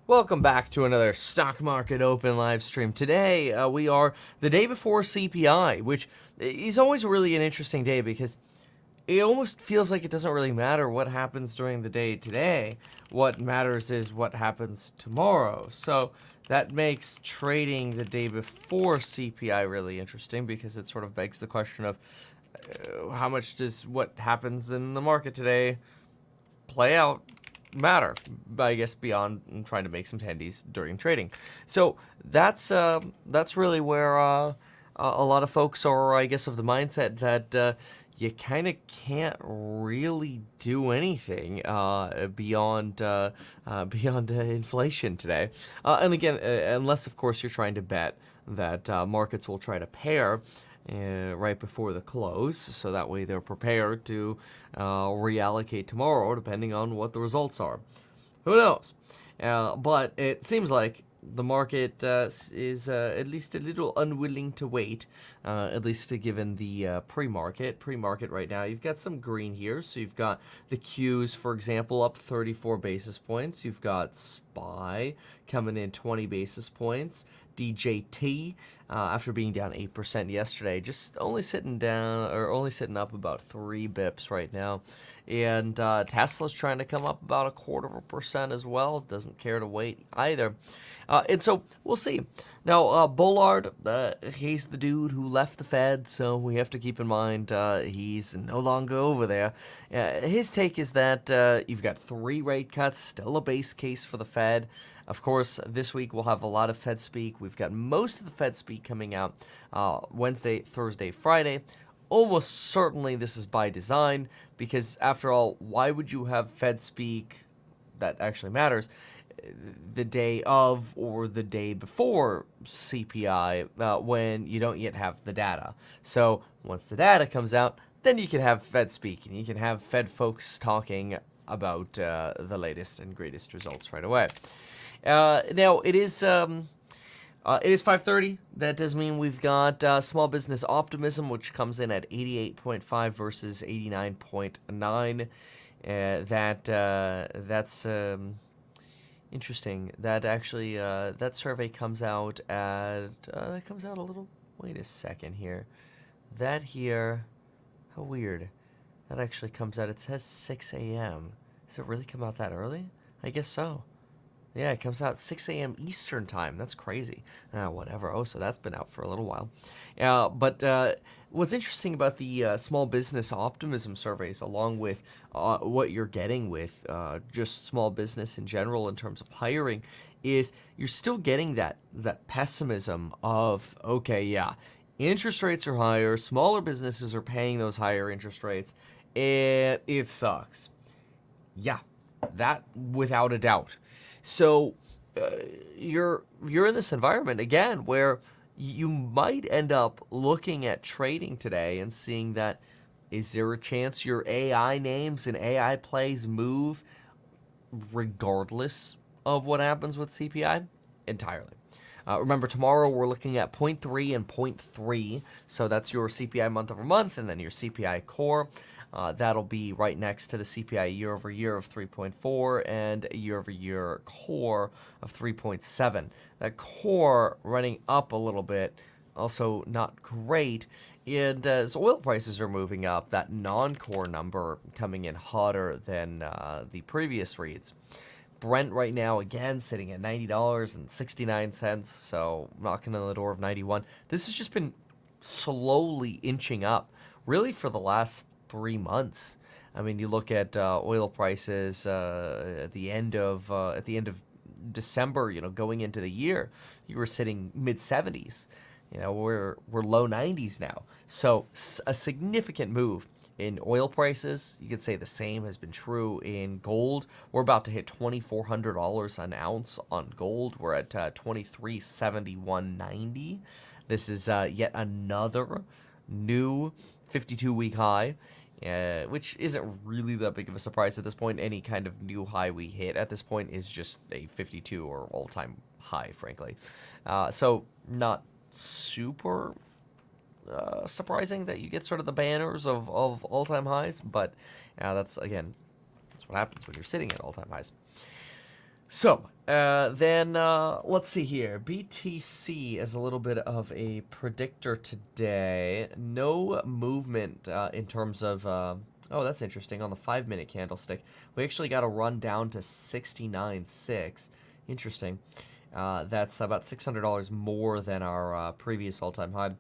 Welcome back to another Stock Market Open live stream. Today, we are the day before CPI, which is always really an interesting day because it almost feels like it doesn't really matter what happens during the day today. What matters is what happens tomorrow. So that makes trading the day before CPI really interesting because it sort of begs the question of how much does what happens in the market today play out matter, I guess, beyond trying to make some tendies during trading. So that's really where a lot of folks are, I guess, of the mindset that you kind of can't really do anything beyond inflation today. And again, unless of course you're trying to bet that markets will try to pair right before the close, so that way they're prepared to reallocate tomorrow depending on what the results are. Who knows? But it seems like the market is at least a little unwilling to wait, at least given the pre-market. Pre-market right now, you've got some green here. So you've got the Qs, for example, up 34 basis points. You've got SPY coming in 20 basis points. DJT, after being down 8% yesterday, just only sitting up about 3 bips right now. And Tesla's trying to come up about 0.25% as well. Doesn't care to wait either. And so we'll see. Now, Bullard, he's the dude who left the Fed, so we have to keep in mind he's no longer over there. His take is that you've got 3 rate cuts, still a base case for the Fed. Of course, this week we'll have a lot of Fed speak. We've got most of the Fed speak coming out Wednesday, Thursday, Friday. Almost certainly this is by design because, after all, why would you have Fed speak that actually matters the day of or the day before CPI when you don't yet have the data? So once the data comes out, then you can have Fed speak and you can have Fed folks talking about the latest and greatest results right away. Now, it is 5:30. That does mean we've got small business optimism, which comes in at 88.5 versus 89.9. That's interesting. That actually that survey comes out at that comes out a little. Wait a second here. That here, how weird. That actually comes out. It says 6 a.m. Does it really come out that early? I guess so. Yeah, it comes out 6 a.m. Eastern time. That's crazy. Whatever. Oh, so that's been out for a little while. But what's interesting about the small business optimism surveys, along with what you're getting with just small business in general in terms of hiring, is you're still getting that pessimism of, okay, yeah, interest rates are higher, smaller businesses are paying those higher interest rates, and it sucks. Yeah, that without a doubt. So you're in this environment again where you might end up looking at trading today and seeing that, is there a chance your AI names and AI plays move regardless of what happens with CPI? Entirely. Remember, tomorrow we're looking at 0.3 and 0.3, so that's your CPI month over month, and then your CPI core. That'll be right next to the CPI year over year of 3.4 and a year over year core of 3.7. That core running up a little bit, also not great. And as oil prices are moving up, that non-core number coming in hotter than the previous reads. Brent right now, again, sitting at $90.69, so knocking on the door of 91. This has just been slowly inching up, really, for the last 3 months. I mean, you look at oil prices at the end of December, going into the year, you were sitting mid-70s. We're low 90s now. So a significant move in oil prices. You could say the same has been true in gold. We're about to hit $2,400 an ounce on gold. We're at $2371.90. This is yet another new 52-week high, which isn't really that big of a surprise at this point. Any kind of new high we hit at this point is just a 52 or all-time high, frankly. So not super surprising that you get sort of the banners of all-time highs, but that's what happens when you're sitting at all-time highs. So, then let's see here. BTC is a little bit of a predictor today. No movement in terms of, oh, that's interesting. On the 5-minute candlestick, we actually got a run down to 69.6. Interesting. That's about $600 more than our previous all-time high.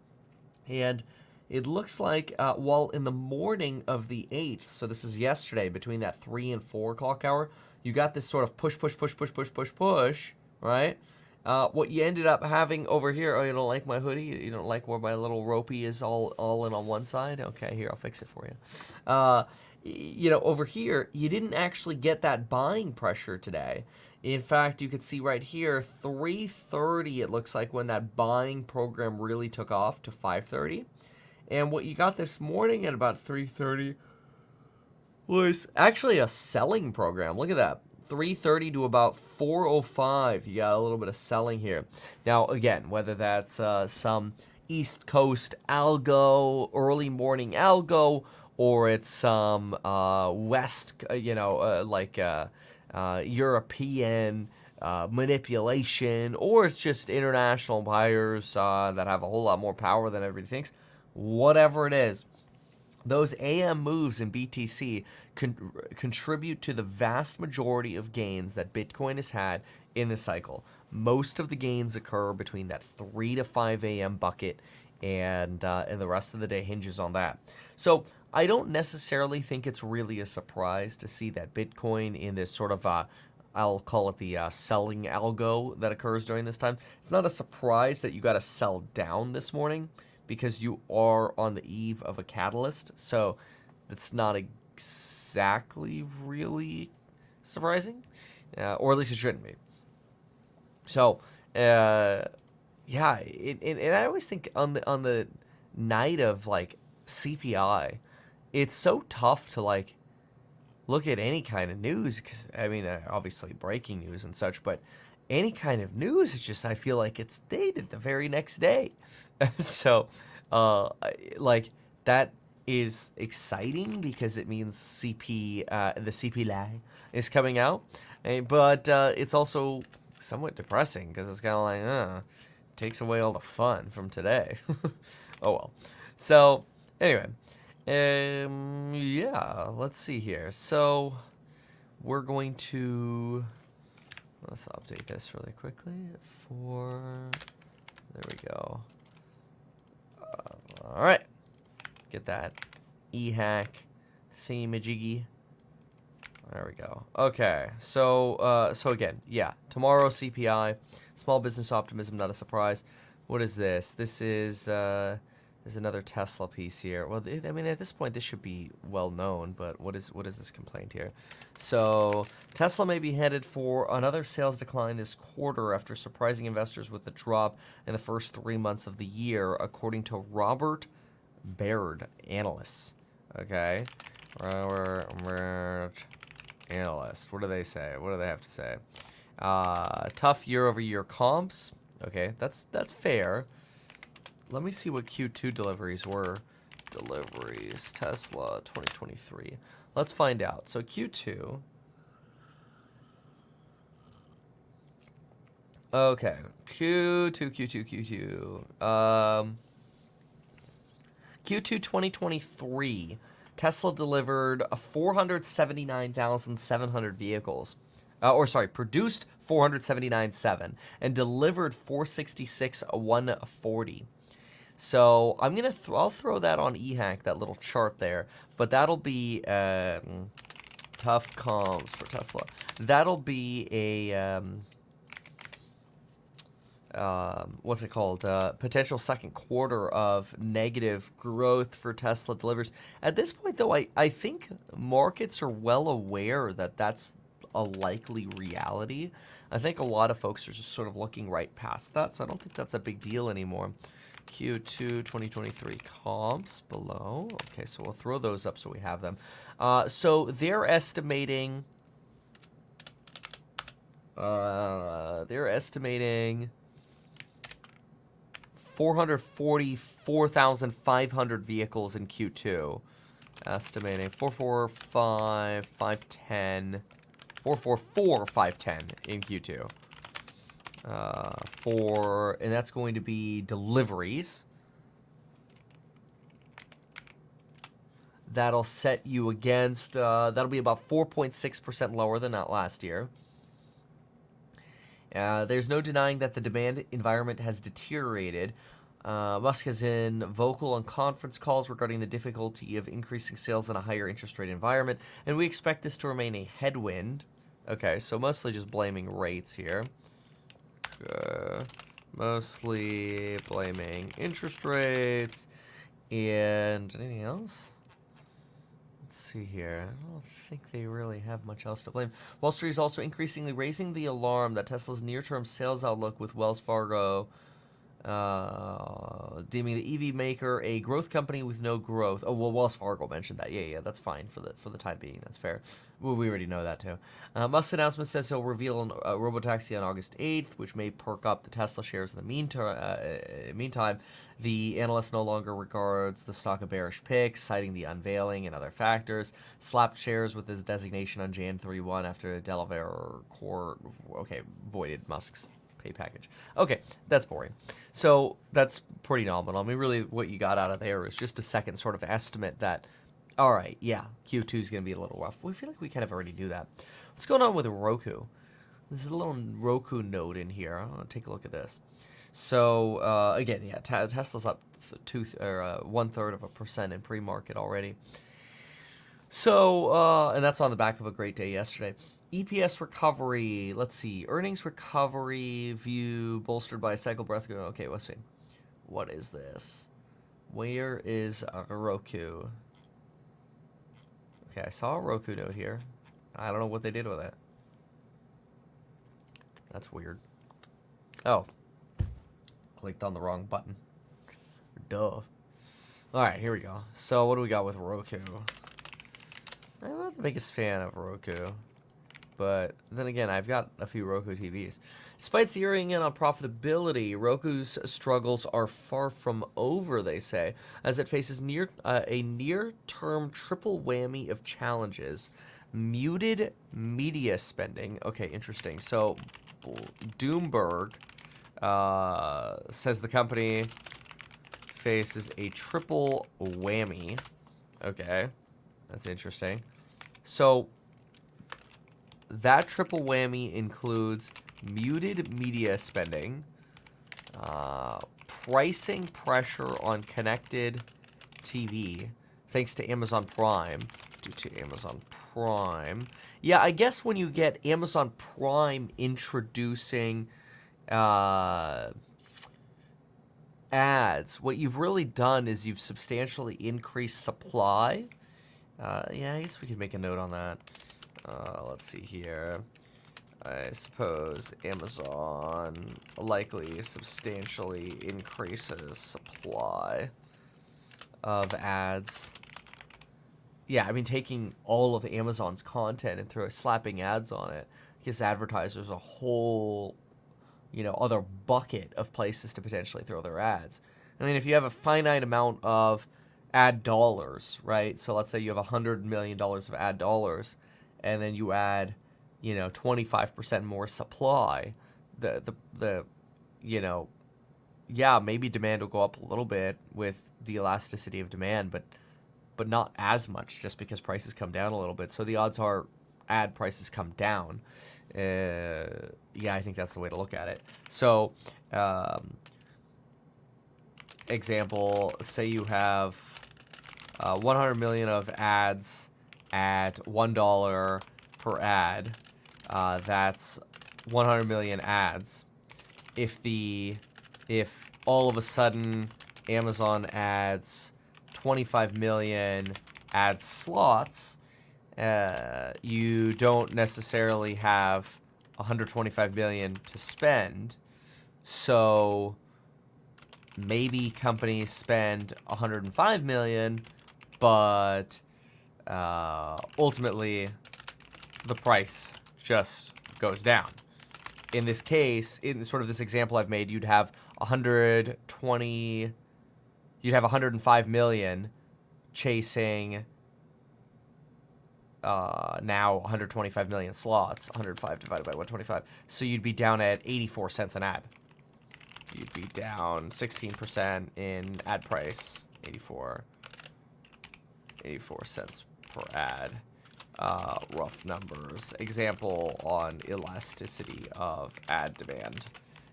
And it looks like, while in the morning of the 8th, so this is yesterday, between that 3 and 4 o'clock hour, you got this sort of push, right? What you ended up having over here, oh, you don't like my hoodie? You don't like where my little ropey is all in on one side? Okay, here, I'll fix it for you. You know, over here, you didn't actually get that buying pressure today. In fact, you could see right here, 3:30, it looks like, when that buying program really took off to 5:30. And what you got this morning at about 3:30 was actually a selling program. Look at that. 3:30 to about 4:05. You got a little bit of selling here. Now, again, whether that's some East Coast algo, early morning algo, or it's some West, European manipulation, or it's just international buyers that have a whole lot more power than everybody thinks. Whatever it is, those AM moves in BTC contribute to the vast majority of gains that Bitcoin has had in the cycle. Most of the gains occur between that 3 to 5 AM bucket, and the rest of the day hinges on that. So I don't necessarily think it's really a surprise to see that Bitcoin in this sort of I'll call it the selling algo that occurs during this time. It's not a surprise that you got to sell down this morning, because you are on the eve of a catalyst. So it's not exactly really surprising, or at least it shouldn't be. So, yeah, and I always think on the night of like CPI, it's so tough to like look at any kind of news. 'Cause, I mean, obviously breaking news and such, but any kind of news, it's just, I feel like it's dated the very next day. So, like, that is exciting because it means the CPI is coming out. But it's also somewhat depressing because it's kind of like, takes away all the fun from today. Oh, well. So, anyway. Yeah, let's see here. So, we're going to... Let's update this really quickly there we go. All right. Get that e-hack thingamajiggy. There we go. Okay. So again, yeah. Tomorrow CPI, small business optimism, not a surprise. What is this? This is another Tesla piece here. Well, I mean, at this point, this should be well known, but what is this complaint here? So, Tesla may be headed for another sales decline this quarter after surprising investors with a drop in the first 3 months of the year, according to Robert Baird, analysts. Okay? Robert analyst. What do they say? What do they have to say? Tough year-over-year comps. Okay, that's fair. Let me see what Q2 deliveries were. Deliveries, Tesla, 2023. Let's find out. So Q2. Okay, Q2. Q2 2023. Tesla delivered 479,700 vehicles. Produced 479,700 and delivered 466,140. So I'll throw that on eHack, that little chart there, but that'll be tough comps for Tesla. That'll be a what's it called? Potential second quarter of negative growth for Tesla delivers. At this point, though, I think markets are well aware that that's a likely reality. I think a lot of folks are just sort of looking right past that, so I don't think that's a big deal anymore. Q2 2023 comps below. Okay, so we'll throw those up so we have them. So they're estimating 444,500 vehicles in Q2. Estimating 445, 510. 444,510 in Q2. And that's going to be deliveries. That'll set you against, that'll be about 4.6% lower than that last year. There's no denying that the demand environment has deteriorated. Musk has been vocal on conference calls regarding the difficulty of increasing sales in a higher interest rate environment, and we expect this to remain a headwind. Okay, so mostly just blaming rates here. Mostly blaming interest rates. And anything else? Let's see here. I don't think they really have much else to blame. Wall Street is also increasingly raising the alarm that Tesla's near-term sales outlook, with Wells Fargo deeming the EV maker a growth company with no growth. Oh, well, Wells Fargo mentioned that. Yeah, that's fine for the time being. That's fair. Well, we already know that too. Musk's announcement says he'll reveal a robotaxi on August 8th, which may perk up the Tesla shares in the meantime. The analyst no longer regards the stock a bearish pick, citing the unveiling and other factors. Slapped shares with his designation on Jan 3-1 after a Delaware court voided Musk's pay package. Okay, that's boring. So that's pretty nominal. I mean, really what you got out of there is just a second sort of estimate that, all right, yeah, Q2 is going to be a little rough. We feel like we kind of already knew that. What's going on with Roku? There's a little Roku note in here. I want to take a look at this. So, again, yeah, Tesla's up 1/3% in pre-market already. So, and that's on the back of a great day yesterday. EPS recovery, let's see, earnings recovery view bolstered by a cycle breath. Okay, let's see. What is this? Where is Roku? Okay, I saw a Roku note here. I don't know what they did with it. That's weird. Oh. Clicked on the wrong button. Duh. Alright, here we go. So, what do we got with Roku? I'm not the biggest fan of Roku. But then again, I've got a few Roku TVs. Despite zeroing in on profitability, Roku's struggles are far from over, they say, as it faces a near-term triple whammy of challenges. Muted media spending. Okay, interesting. So, Doomberg says the company faces a triple whammy. Okay, that's interesting. So, that triple whammy includes muted media spending, pricing pressure on connected TV, thanks to Amazon Prime, due to Amazon Prime. Yeah, I guess when you get Amazon Prime introducing ads, what you've really done is you've substantially increased supply. Yeah, I guess we could make a note on that. Let's see here. I suppose Amazon likely substantially increases supply of ads. Yeah, I mean, taking all of Amazon's content and slapping ads on it gives advertisers a whole, other bucket of places to potentially throw their ads. I mean, if you have a finite amount of ad dollars, right? So let's say you have $100 million of ad dollars, and then you add, 25% more supply, yeah, maybe demand will go up a little bit with the elasticity of demand, but not as much, just because prices come down a little bit. So the odds are ad prices come down. Yeah, I think that's the way to look at it. So, example, say you have 100 million of ads at $1 per ad. That's 100 million ads. If all of a sudden Amazon adds 25 million ad slots, you don't necessarily have 125 million to spend. So maybe companies spend 105 million, but ultimately the price just goes down. In this case, in sort of this example I've made, you'd have 105 million chasing now 125 million slots, 105 divided by 125. So you'd be down at 84 cents an ad. You'd be down 16% in ad price, 84 cents per ad. Rough numbers. Example on elasticity of ad demand.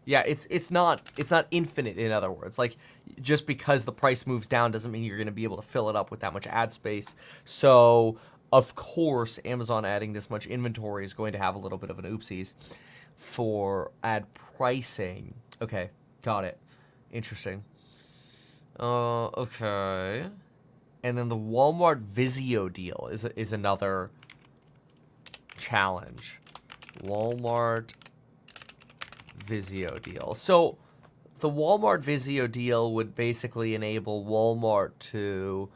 Yeah, it's not infinite, in other words. Like, just because the price moves down doesn't mean you're going to be able to fill it up with that much ad space. So, of course, Amazon adding this much inventory is going to have a little bit of an oopsies for ad pricing. Okay, got it. Interesting. Okay. And then the Walmart Vizio deal is another challenge. Walmart Vizio deal. So the Walmart Vizio deal would basically enable Walmart to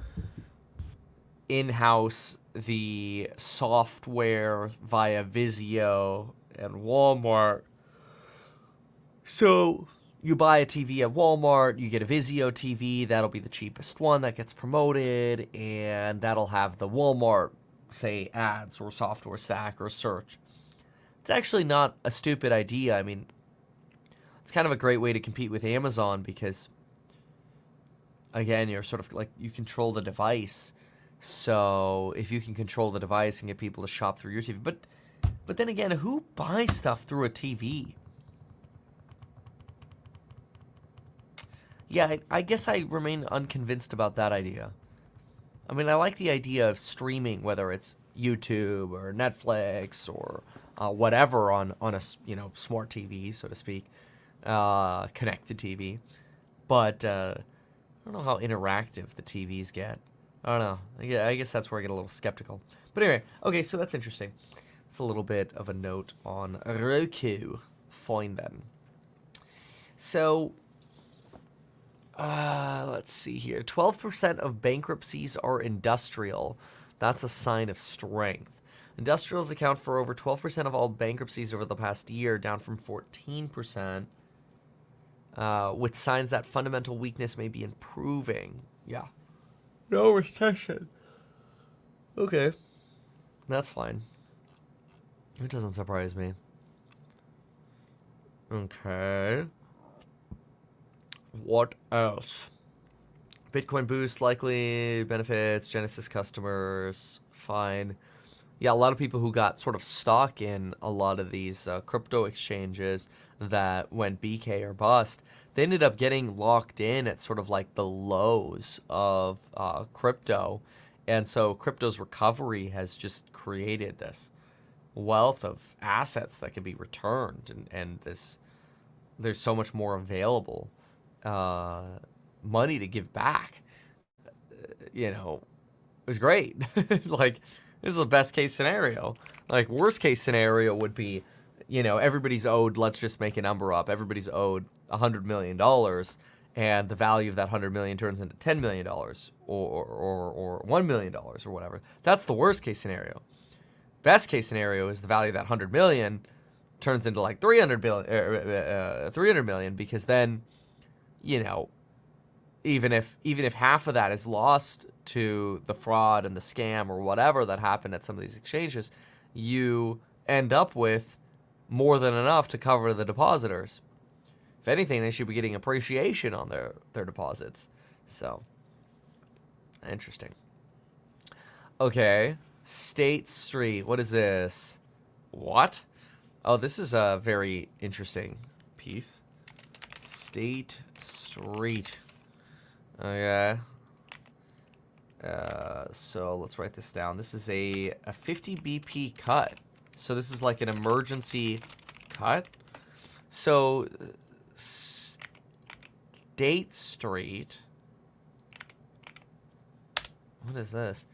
in-house the software via Vizio and Walmart. So you buy a TV at Walmart, you get a Vizio TV, that'll be the cheapest one that gets promoted, and that'll have the Walmart, say, ads or software stack or search. It's actually not a stupid idea. I mean, it's kind of a great way to compete with Amazon because, again, you're sort of like, you control the device. So if you can control the device and get people to shop through your TV. But then again, who buys stuff through a TV? Yeah, I guess I remain unconvinced about that idea. I mean, I like the idea of streaming, whether it's YouTube or Netflix or whatever on a smart TV, so to speak, connected TV. But I don't know how interactive the TVs get. I don't know. I guess that's where I get a little skeptical. But anyway, okay, so that's interesting. It's a little bit of a note on Roku. Fine then. So, let's see here. 12% of bankruptcies are industrial. That's a sign of strength. Industrials account for over 12% of all bankruptcies over the past year, down from 14%, with signs that fundamental weakness may be improving. Yeah. No recession. Okay. That's fine. It doesn't surprise me. Okay. What else? Bitcoin boost likely benefits Genesis customers. Fine. Yeah, a lot of people who got sort of stuck in a lot of these crypto exchanges that went BK or bust, they ended up getting locked in at sort of like the lows of crypto. And so crypto's recovery has just created this wealth of assets that can be returned. And there's so much more available money to give back. It was great. Like, this is the best case scenario. Like, worst case scenario would be, everybody's owed, let's just make a number up, everybody's owed $100 million, and the value of that $100 million turns into $10 million or $1 million or whatever. That's the worst case scenario. Best case scenario is the value of that $100 million turns into like $300 million, because then, even if half of that is lost to the fraud and the scam or whatever that happened at some of these exchanges, you end up with more than enough to cover the depositors. If anything, they should be getting appreciation on their deposits. So, interesting. Okay, State Street. What is this? What? Oh, this is a very interesting piece. State Street. Okay. So let's write this down. This is a 50 BP cut. So this is like an emergency cut. So State Street. What is this?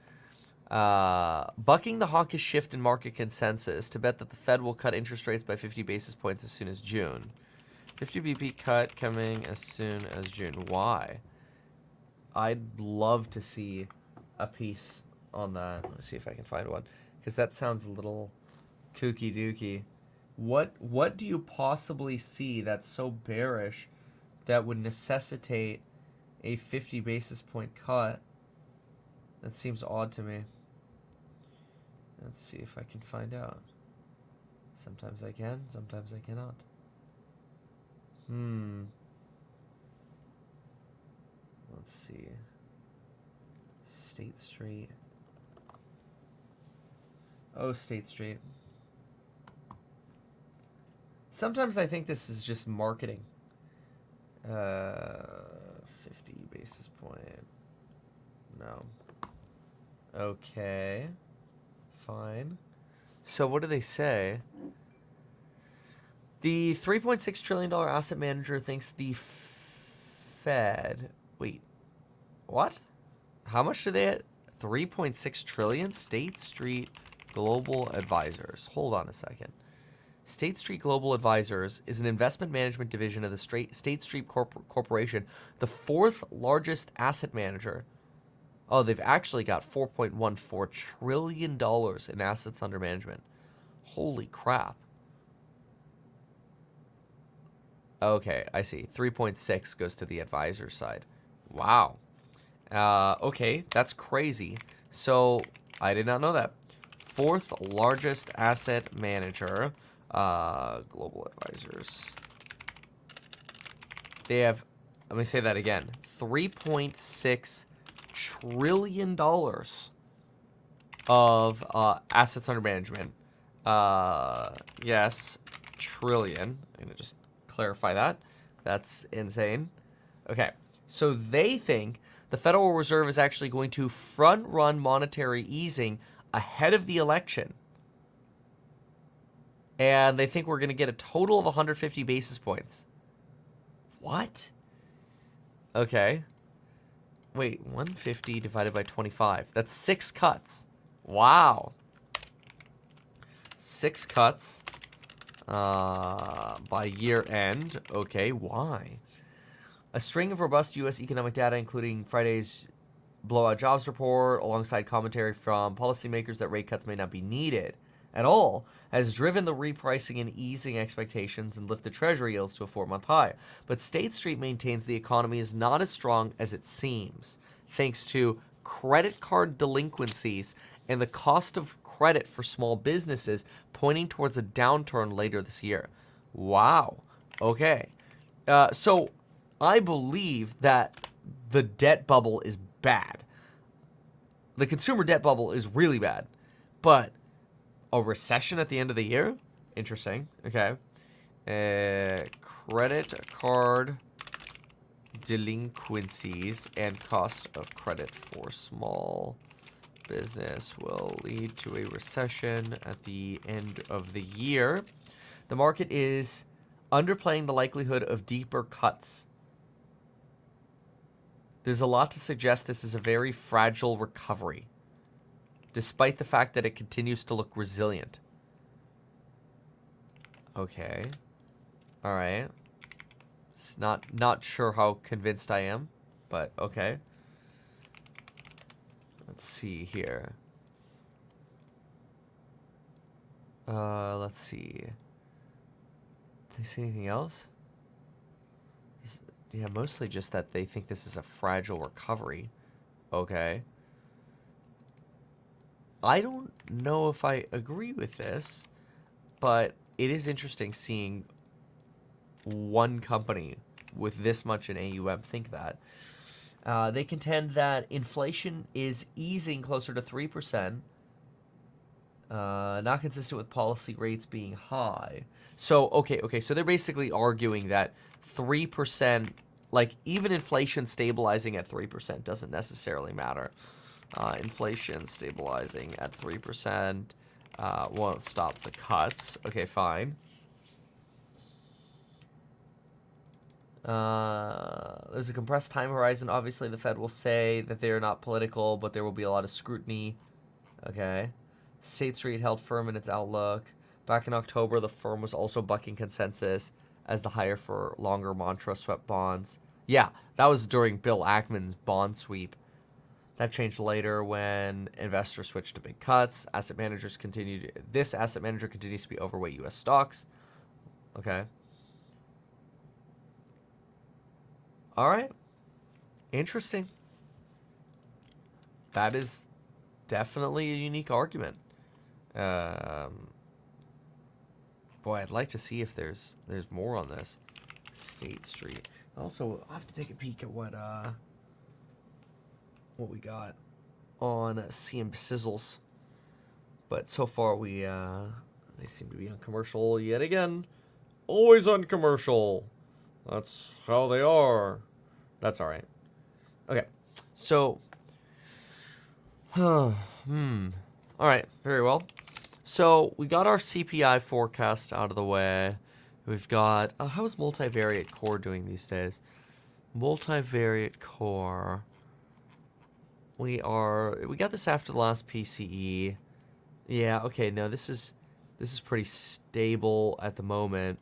Bucking the hawkish shift in market consensus to bet that the Fed will cut interest rates by 50 basis points as soon as June. 50 BP cut coming as soon as June. Why? I'd love to see a piece on that. Let me see if I can find one, because that sounds a little kooky dooky. What do you possibly see that's so bearish that would necessitate a 50 basis point cut? That seems odd to me. Let's see if I can find out. Sometimes I can, sometimes I cannot. Let's see. State Street. Oh, State Street. Sometimes I think this is just marketing. 50 basis point. No. Okay. Fine. So what do they say? The $3.6 trillion asset manager thinks the Fed... Wait. What? How much do they... 3.6 trillion? State Street Global Advisors. Hold on a second. State Street Global Advisors is an investment management division of the State Street Corporation, the fourth largest asset manager. Oh, they've actually got $4.14 trillion in assets under management. Holy crap. Okay, I see. 3.6 goes to the advisor side. Wow. Okay, that's crazy. So, I did not know that. Fourth largest asset manager, Global Advisors. They have, let me say that again, $3.6 trillion of assets under management. Yes, trillion. I'm going to just clarify that. That's insane. Okay, so they think the Federal Reserve is actually going to front-run monetary easing ahead of the election. And they think we're going to get a total of 150 basis points. What? Okay. Wait, 150 divided by 25. That's 6 cuts. Wow. 6 cuts by year end. Okay, why? A string of robust U.S. economic data, including Friday's blowout jobs report, alongside commentary from policymakers that rate cuts may not be needed at all, has driven the repricing and easing expectations and lifted Treasury yields to a 4-month high. But State Street maintains the economy is not as strong as it seems, thanks to credit card delinquencies and the cost of credit for small businesses pointing towards a downturn later this year. Wow. Okay. So I believe that the debt bubble is bad. The consumer debt bubble is really bad. But a recession at the end of the year? Interesting. Okay. Credit card delinquencies and cost of credit for small business will lead to a recession at the end of the year. The market is underplaying the likelihood of deeper cuts. There's a lot to suggest this is a very fragile recovery, despite the fact that it continues to look resilient. Okay. All right. It's not sure how convinced I am, but okay. Let's see here. Let's see. Did they say anything else? Yeah, mostly just that they think this is a fragile recovery. Okay. I don't know if I agree with this, but it is interesting seeing one company with this much in AUM think that. They contend that inflation is easing closer to 3%, not consistent with policy rates being high. So, okay, so they're basically arguing that 3%, like even inflation stabilizing at 3% doesn't necessarily matter. Inflation stabilizing at 3% won't stop the cuts. Okay, fine. There's a compressed time horizon. Obviously, the Fed will say that they're not political, but there will be a lot of scrutiny. Okay. State Street held firm in its outlook. Back in October, the firm was also bucking consensus as the higher for longer mantra swept bonds. Yeah, that was during Bill Ackman's bond sweep. That changed later when investors switched to big cuts. This asset manager continues to be overweight U.S. stocks. Okay. All right. Interesting. That is definitely a unique argument. Boy, I'd like to see if there's more on this. State Street. Also, I'll have to take a peek at what we got on CM Sizzles. But so far, they seem to be on commercial yet again. Always on commercial. That's how they are. That's all right. Okay, so, all right, very well. So we got our CPI forecast out of the way. We've got, how's multivariate core doing these days? Multivariate core. We got this after the last PCE. Yeah, okay, no, this is pretty stable at the moment,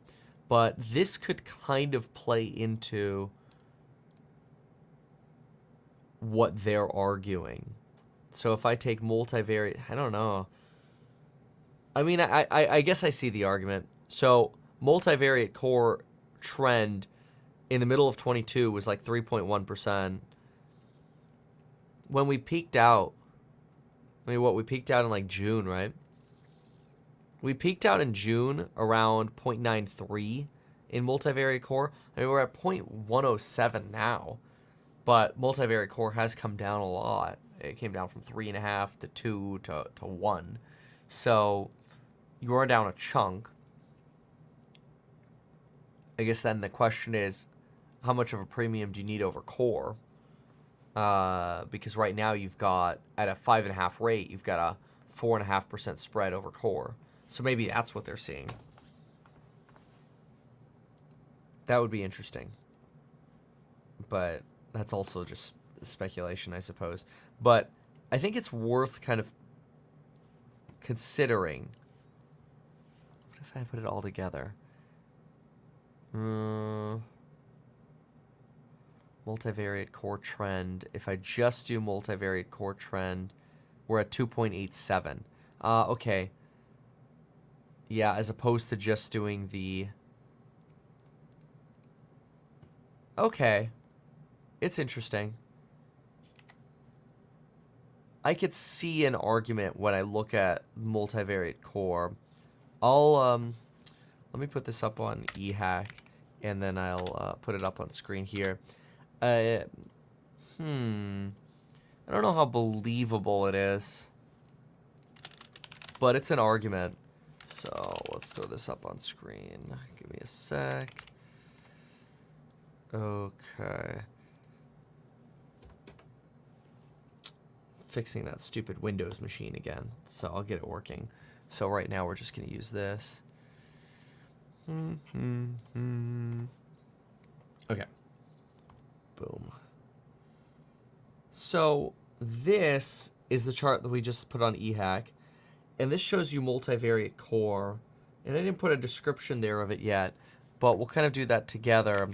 but this could kind of play into what they're arguing. So if I take multivariate, I don't know. I mean, I guess I see the argument. So multivariate core trend in the middle of 22 was like 3.1%. When we peaked out, we peaked out in like June, right? We peaked out in June around 0.93 in multivariate core. We're at 0.107 now, but multivariate core has come down a lot. It came down from 3.5 to 2 to 1. So you are down a chunk. I guess then the question is, how much of a premium do you need over core? Because right now you've got, at a 5.5 rate, you've got a 4.5% spread over core. So maybe that's what they're seeing. That would be interesting. But that's also just speculation, I suppose. But I think it's worth kind of considering. What if I put it all together? Multivariate core trend. If I just do multivariate core trend, we're at 2.87. Okay. Yeah, as opposed to just doing the... Okay. It's interesting. I could see an argument when I look at multivariate core. Let me put this up on eHack, and then I'll put it up on screen here. I don't know how believable it is, but it's an argument. So let's throw this up on screen. Give me a sec. Okay. Fixing that stupid Windows machine again, so I'll get it working. So right now we're just going to use this. Okay. Boom. So this is the chart that we just put on eHack, and this shows you multivariate core, and I didn't put a description there of it yet, but we'll kind of do that together.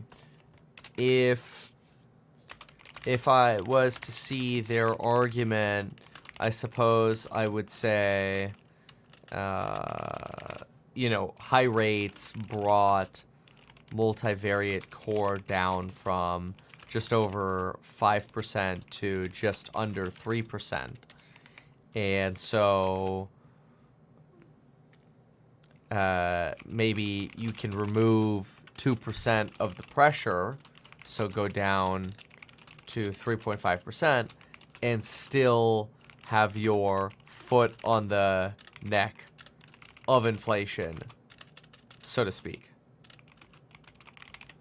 If I was to see their argument, I suppose I would say, you know, high rates brought multivariate core down from just over 5% to just under 3%. And so maybe you can remove 2% of the pressure, so go down to 3.5%, and still have your foot on the neck of inflation, so to speak.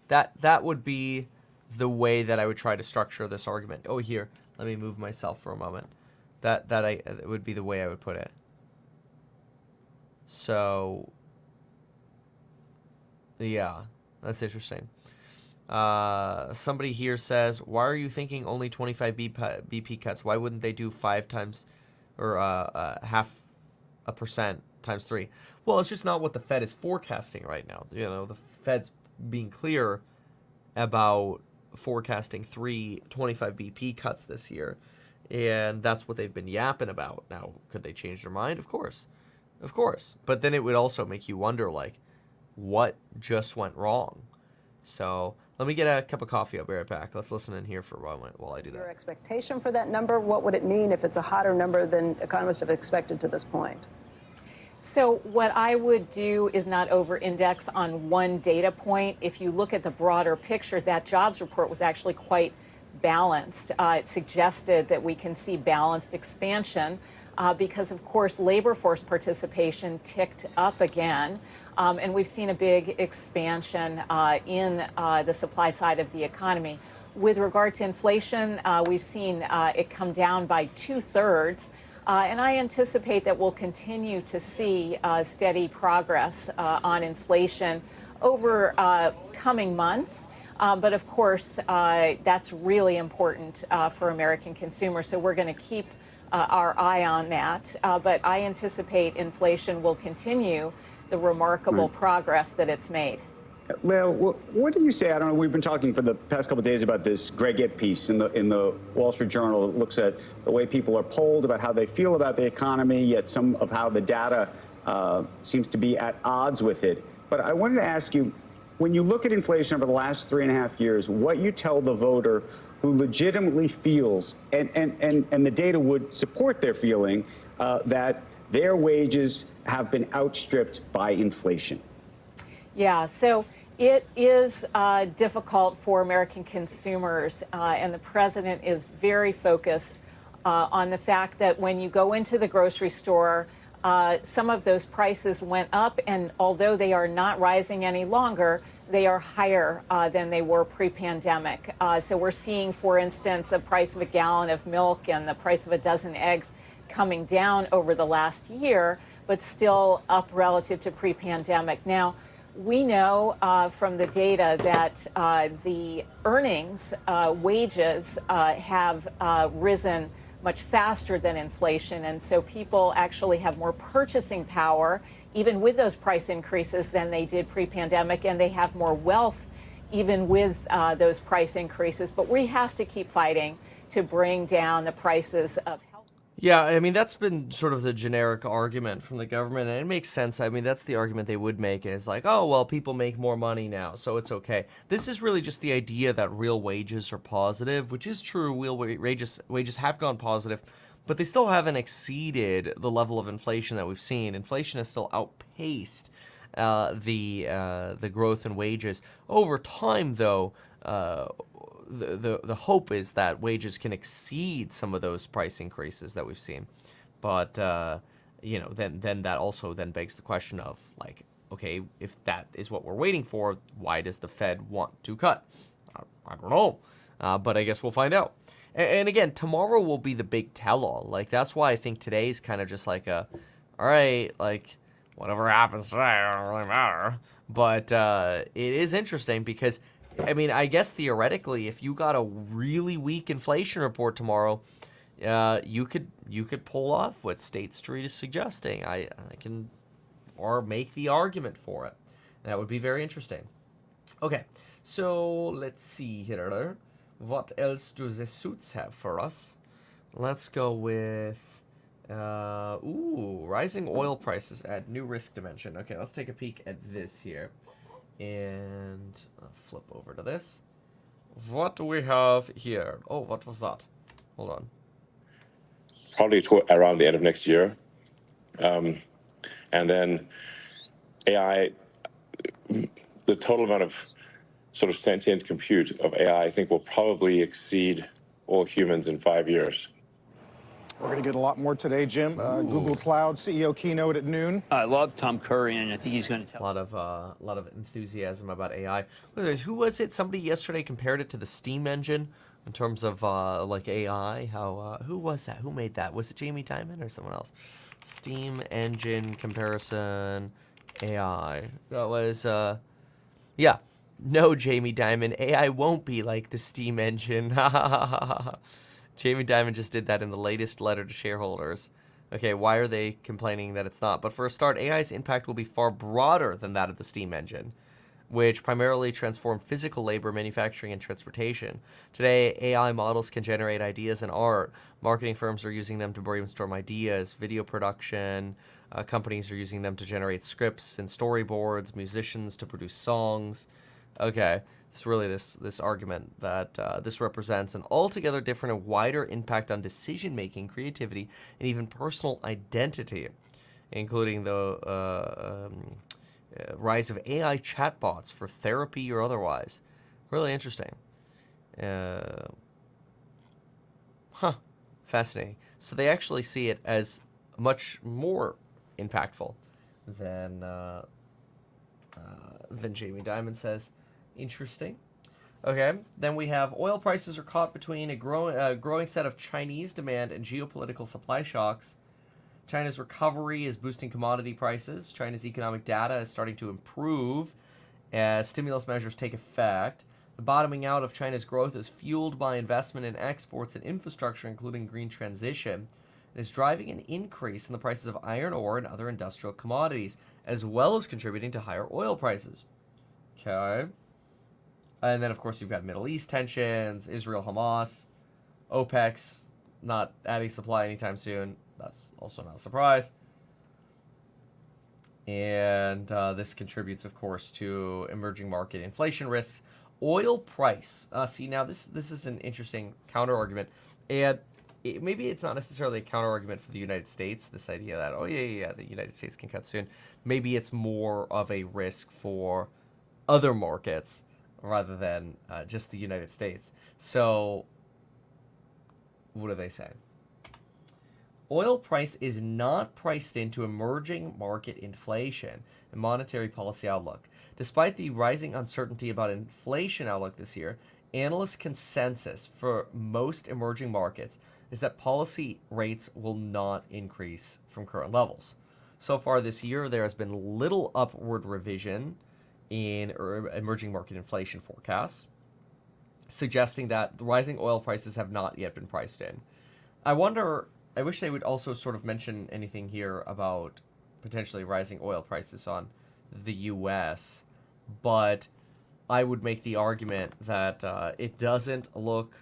That would be the way that I would try to structure this argument. Oh, here, let me move myself for a moment. That would be the way I would put it. So, yeah, that's interesting. Somebody here says, why are you thinking only 25 BP cuts? Why wouldn't they do 5 times, or half a percent times 3? Well, it's just not what the Fed is forecasting right now. You know, the Fed's being clear about forecasting 3 25 BP cuts this year, and that's what they've been yapping about. Now, could they change their mind? Of course. Of course. But then it would also make you wonder, like, what just went wrong? So let me get a cup of coffee. I'll be right back. Let's listen in here for a moment while I do that. Your expectation for that number, what would it mean if it's a hotter number than economists have expected to this point? So what I would do is not over-index on one data point. If you look at the broader picture, that jobs report was actually quite balanced. It suggested that we can see balanced expansion because, of course, labor force participation ticked up again. And we've seen a big expansion in the supply side of the economy. With regard to inflation, we've seen it come down by 2/3. And I anticipate that we'll continue to see steady progress on inflation over coming months. But of course, that's really important for American consumers. So we're going to keep our eye on that. But I anticipate inflation will continue the remarkable progress that it's made. Leo, what do you say? I don't know. We've been talking for the past couple of days about this Greg Ip piece in the Wall Street Journal. It looks at the way people are polled about how they feel about the economy, yet some of how the data seems to be at odds with it. But I wanted to ask you, when you look at inflation over the last 3.5 years, what you tell the voter who legitimately feels, and the data would support their feeling, that their wages have been outstripped by inflation. Yeah, so it is difficult for American consumers, and the president is very focused on the fact that when you go into the grocery store, some of those prices went up, and although they are not rising any longer, they are higher than they were pre-pandemic. So we're seeing, for instance, the price of a gallon of milk and the price of a dozen eggs coming down over the last year, but still up relative to pre-pandemic. Now, we know from the data that the earnings, wages have risen much faster than inflation. And so people actually have more purchasing power, even with those price increases, than they did pre-pandemic. And they have more wealth, even with those price increases. But we have to keep fighting to bring down the prices of health. Yeah, I mean, that's been sort of the generic argument from the government, and it makes sense. I mean, that's the argument they would make, is like, oh, well, people make more money now, so it's okay. This is really just the idea that real wages are positive, which is true. Real wages have gone positive, but they still haven't exceeded the level of inflation that we've seen. Inflation has still outpaced the growth in wages. Over time, though, the hope is that wages can exceed some of those price increases that we've seen, but then that also then begs the question of, like, okay, if that is what we're waiting for, why does the Fed want to cut? I don't know, but I guess we'll find out. And again, tomorrow will be the big tell-all. Like, that's why I think today's kind of just like all right, like, whatever happens today, it don't really matter. But it is interesting because, I mean, I guess theoretically, if you got a really weak inflation report tomorrow, you could pull off what State Street is suggesting. I can, or make the argument for it. That would be very interesting. Okay, so let's see here. What else do the suits have for us? Let's go with, rising oil prices add new risk dimension. Okay, let's take a peek at this here. And I'll flip over to this. What do we have here? Oh, what was that? Hold on. Probably around the end of next year. And then AI, the total amount of sort of sentient compute of AI, I think, will probably exceed all humans in 5 years. We're going to get a lot more today, Jim. Google Cloud CEO keynote at noon. I love Tom Curry, and I think he's going to tell. A lot of enthusiasm about AI. Who was it? Somebody yesterday compared it to the steam engine in terms of like AI. How who was that? Who made that? Was it Jamie Dimon or someone else? Steam engine comparison AI. That was yeah. No, Jamie Dimon. AI won't be like the steam engine. Jamie Dimon just did that in the latest letter to shareholders. Okay, why are they complaining that it's not? But for a start, AI's impact will be far broader than that of the steam engine, which primarily transform physical labor, manufacturing, and transportation. Today, AI models can generate ideas and art. Marketing firms are using them to brainstorm ideas. Video production companies are using them to generate scripts and storyboards. Musicians to produce songs. Okay, it's really this argument that this represents an altogether different and wider impact on decision-making, creativity, and even personal identity. including the rise of AI chatbots for therapy or otherwise. Really interesting. Fascinating. So they actually see it as much more impactful than Jamie Dimon says. Interesting. Okay, then we have oil prices are caught between a growing set of Chinese demand and geopolitical supply shocks. China's recovery is boosting commodity prices. China's economic data is starting to improve as stimulus measures take effect. The bottoming out of China's growth is fueled by investment in exports and infrastructure, including green transition, and is driving an increase in the prices of iron ore and other industrial commodities, as well as contributing to higher oil prices. Okay. And then, of course, you've got Middle East tensions, Israel, Hamas, OPEC's not adding supply anytime soon. That's also not a surprise. And this contributes, of course, to emerging market inflation risks. Oil price. See, now this is an interesting counter-argument. And maybe it's not necessarily a counter-argument for the United States, this idea that, oh, yeah, the United States can cut soon. Maybe it's more of a risk for other markets rather than just the United States. So, what do they say? Oil price is not priced into emerging market inflation and monetary policy outlook. Despite the rising uncertainty about inflation outlook this year, analyst consensus for most emerging markets is that policy rates will not increase from current levels. So far this year, there has been little upward revision in emerging market inflation forecasts, suggesting that the rising oil prices have not yet been priced in. I wish they would also sort of mention anything here about potentially rising oil prices on the U.S., but I would make the argument that it doesn't look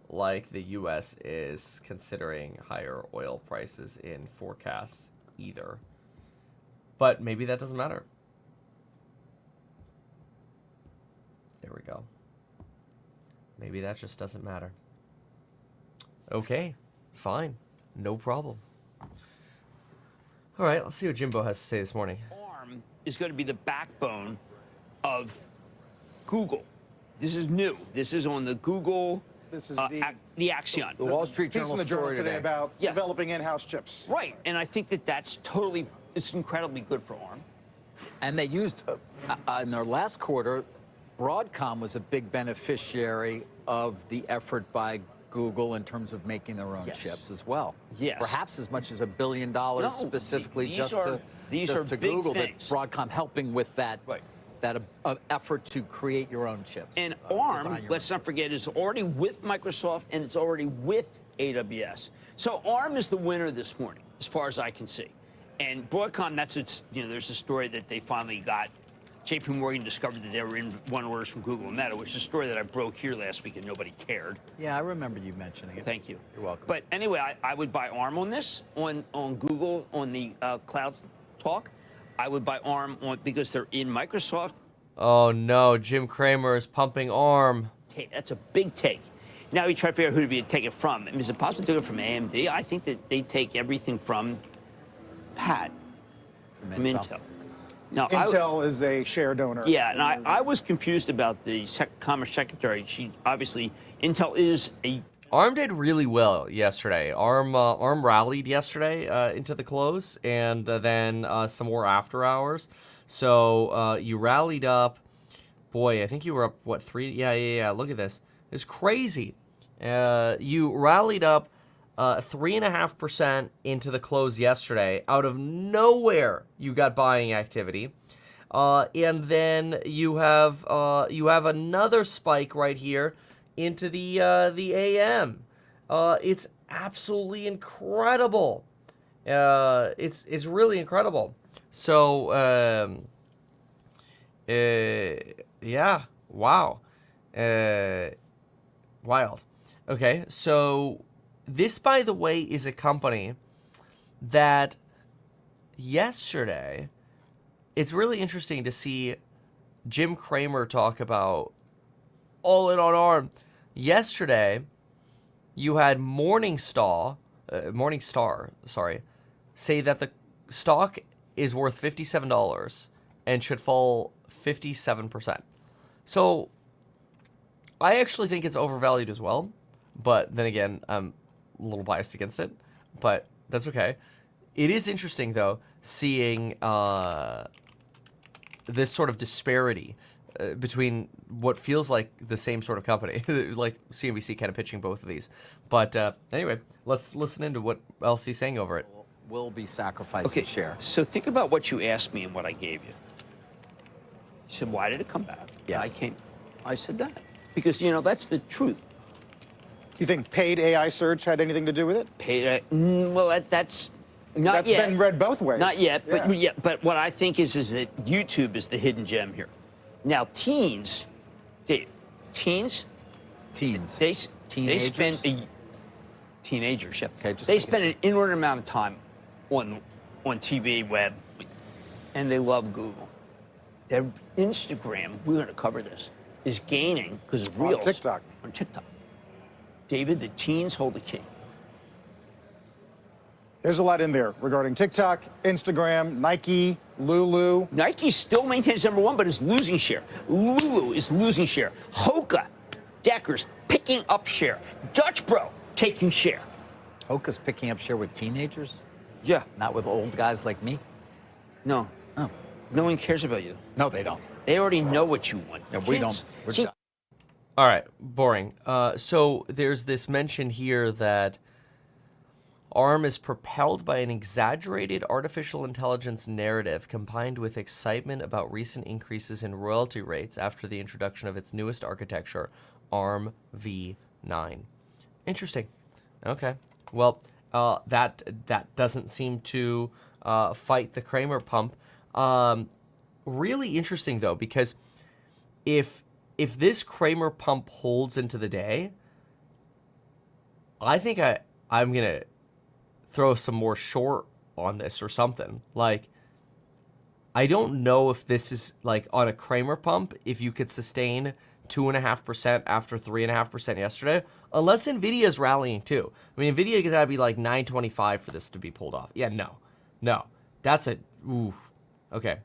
like the U.S. is considering higher oil prices in forecasts either. But maybe that doesn't matter. There we go. Maybe that just doesn't matter. Okay, fine. No problem. All right, let's see what Jimbo has to say this morning. ARM is going to be the backbone of Google. This is new. This is on the Google, This is the Axion. The Wall Street piece Journal in the journal story today today. about Yeah. developing in-house chips. Right, and I think that that's totally, it's incredibly good for ARM. And they used, in their last quarter, Broadcom was a big beneficiary of the effort by Google in terms of making their own Yes. chips as well. Yes. Perhaps as much as $1 billion No, specifically these just are to big Google. things. That Broadcom helping with that, Right. that effort to create your own chips. And design ARM, your let's own not forget, is already with Microsoft and it's already with AWS. So ARM is the winner this morning, as far as I can see. And Broadcom, there's a story that they finally got. JP Morgan discovered that they were in one orders from Google and Meta, which is a story that I broke here last week and nobody cared. Yeah, I remember you mentioning it. Thank you. You're welcome. But anyway, I would buy ARM on this, on Google, on the cloud talk. I would buy ARM because they're in Microsoft. Oh no, Jim Cramer is pumping ARM. That's a big take. Now you try to figure out who to take it from. I mean, is it possible to take it from AMD? I think that they take everything from Pat, from Intel. Now, Intel is a share donor. Yeah, and I was confused about the Commerce Secretary. Intel is a... ARM did really well yesterday. ARM rallied yesterday into the close, and then some more after hours. So you rallied up. Boy, I think you were up, what, 3? Yeah. Look at this. It's crazy. You rallied up 3.5% into the close yesterday. Out of nowhere, you got buying activity. And then you have another spike right here into the AM. It's absolutely incredible. It's really incredible. So yeah, wow, wild. Okay, so this, by the way, is a company that yesterday, it's really interesting to see Jim Cramer talk about all in on ARM. Yesterday, you had Morningstar, say that the stock is worth $57 and should fall 57%. So I actually think it's overvalued as well. But then again, I'm a little biased against it. But that's okay. It is interesting, though, seeing this sort of disparity between what feels like the same sort of company, like CNBC kind of pitching both of these. But anyway, let's listen into what else he's saying over it. Will be sacrificing share. So think about what you asked me and what I gave you. You said, why did it come back? Yes. I said that. Because, that's the truth. You think paid AI search had anything to do with it? Well, that's not That's yet. been read both ways. Not yet, but Yeah. but what I think is that YouTube is the hidden gem here. Now, teens, they spend teenagers. Yeah. Okay, just they making spend an inordinate amount of time on TV, web, and they love Google. Their Instagram, we're going to cover this, is gaining because of Reels. On TikTok. David, the teens hold the key. There's a lot in there regarding TikTok, Instagram, Nike, Lulu. Nike still maintains number one, but is losing share. Lulu is losing share. Hoka, Deckers picking up share. Dutch Bro taking share. Hoka's picking up share with teenagers, Yeah. not with old guys like me. No. Oh, No one cares about you. no, they don't. They already know what you want. Yeah, we Kids- don't. We're See, done. All right, boring. So there's this mention here that ARM is propelled by an exaggerated artificial intelligence narrative combined with excitement about recent increases in royalty rates after the introduction of its newest architecture, ARM v9. Interesting. Okay. Well, that doesn't seem to fight the Kramer pump. Really interesting, though, because if this Kramer pump holds into the day, I think I'm going to throw some more short on this or something. Like, I don't know if this is, like, on a Kramer pump, if you could sustain 2.5% after 3.5% yesterday, unless NVIDIA's rallying too. I mean, NVIDIA got to be like 925 for this to be pulled off. Yeah, no. That's ooh, okay.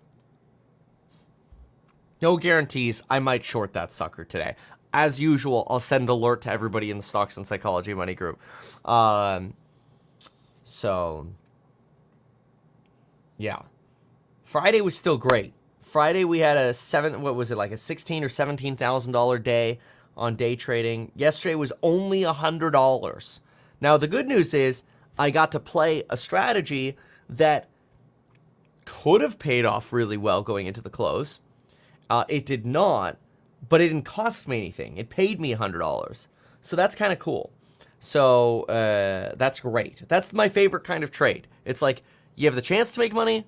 No guarantees. I might short that sucker today. As usual, I'll send alert to everybody in the Stocks and Psychology Money group. So, yeah. Friday was still great. Friday we had a $16,000 or $17,000 day on day trading. Yesterday was only $100. Now the good news is I got to play a strategy that could have paid off really well going into the close. It did not, but it didn't cost me anything. It paid me $100. So that's kind of cool. So that's great. That's my favorite kind of trade. It's like you have the chance to make money,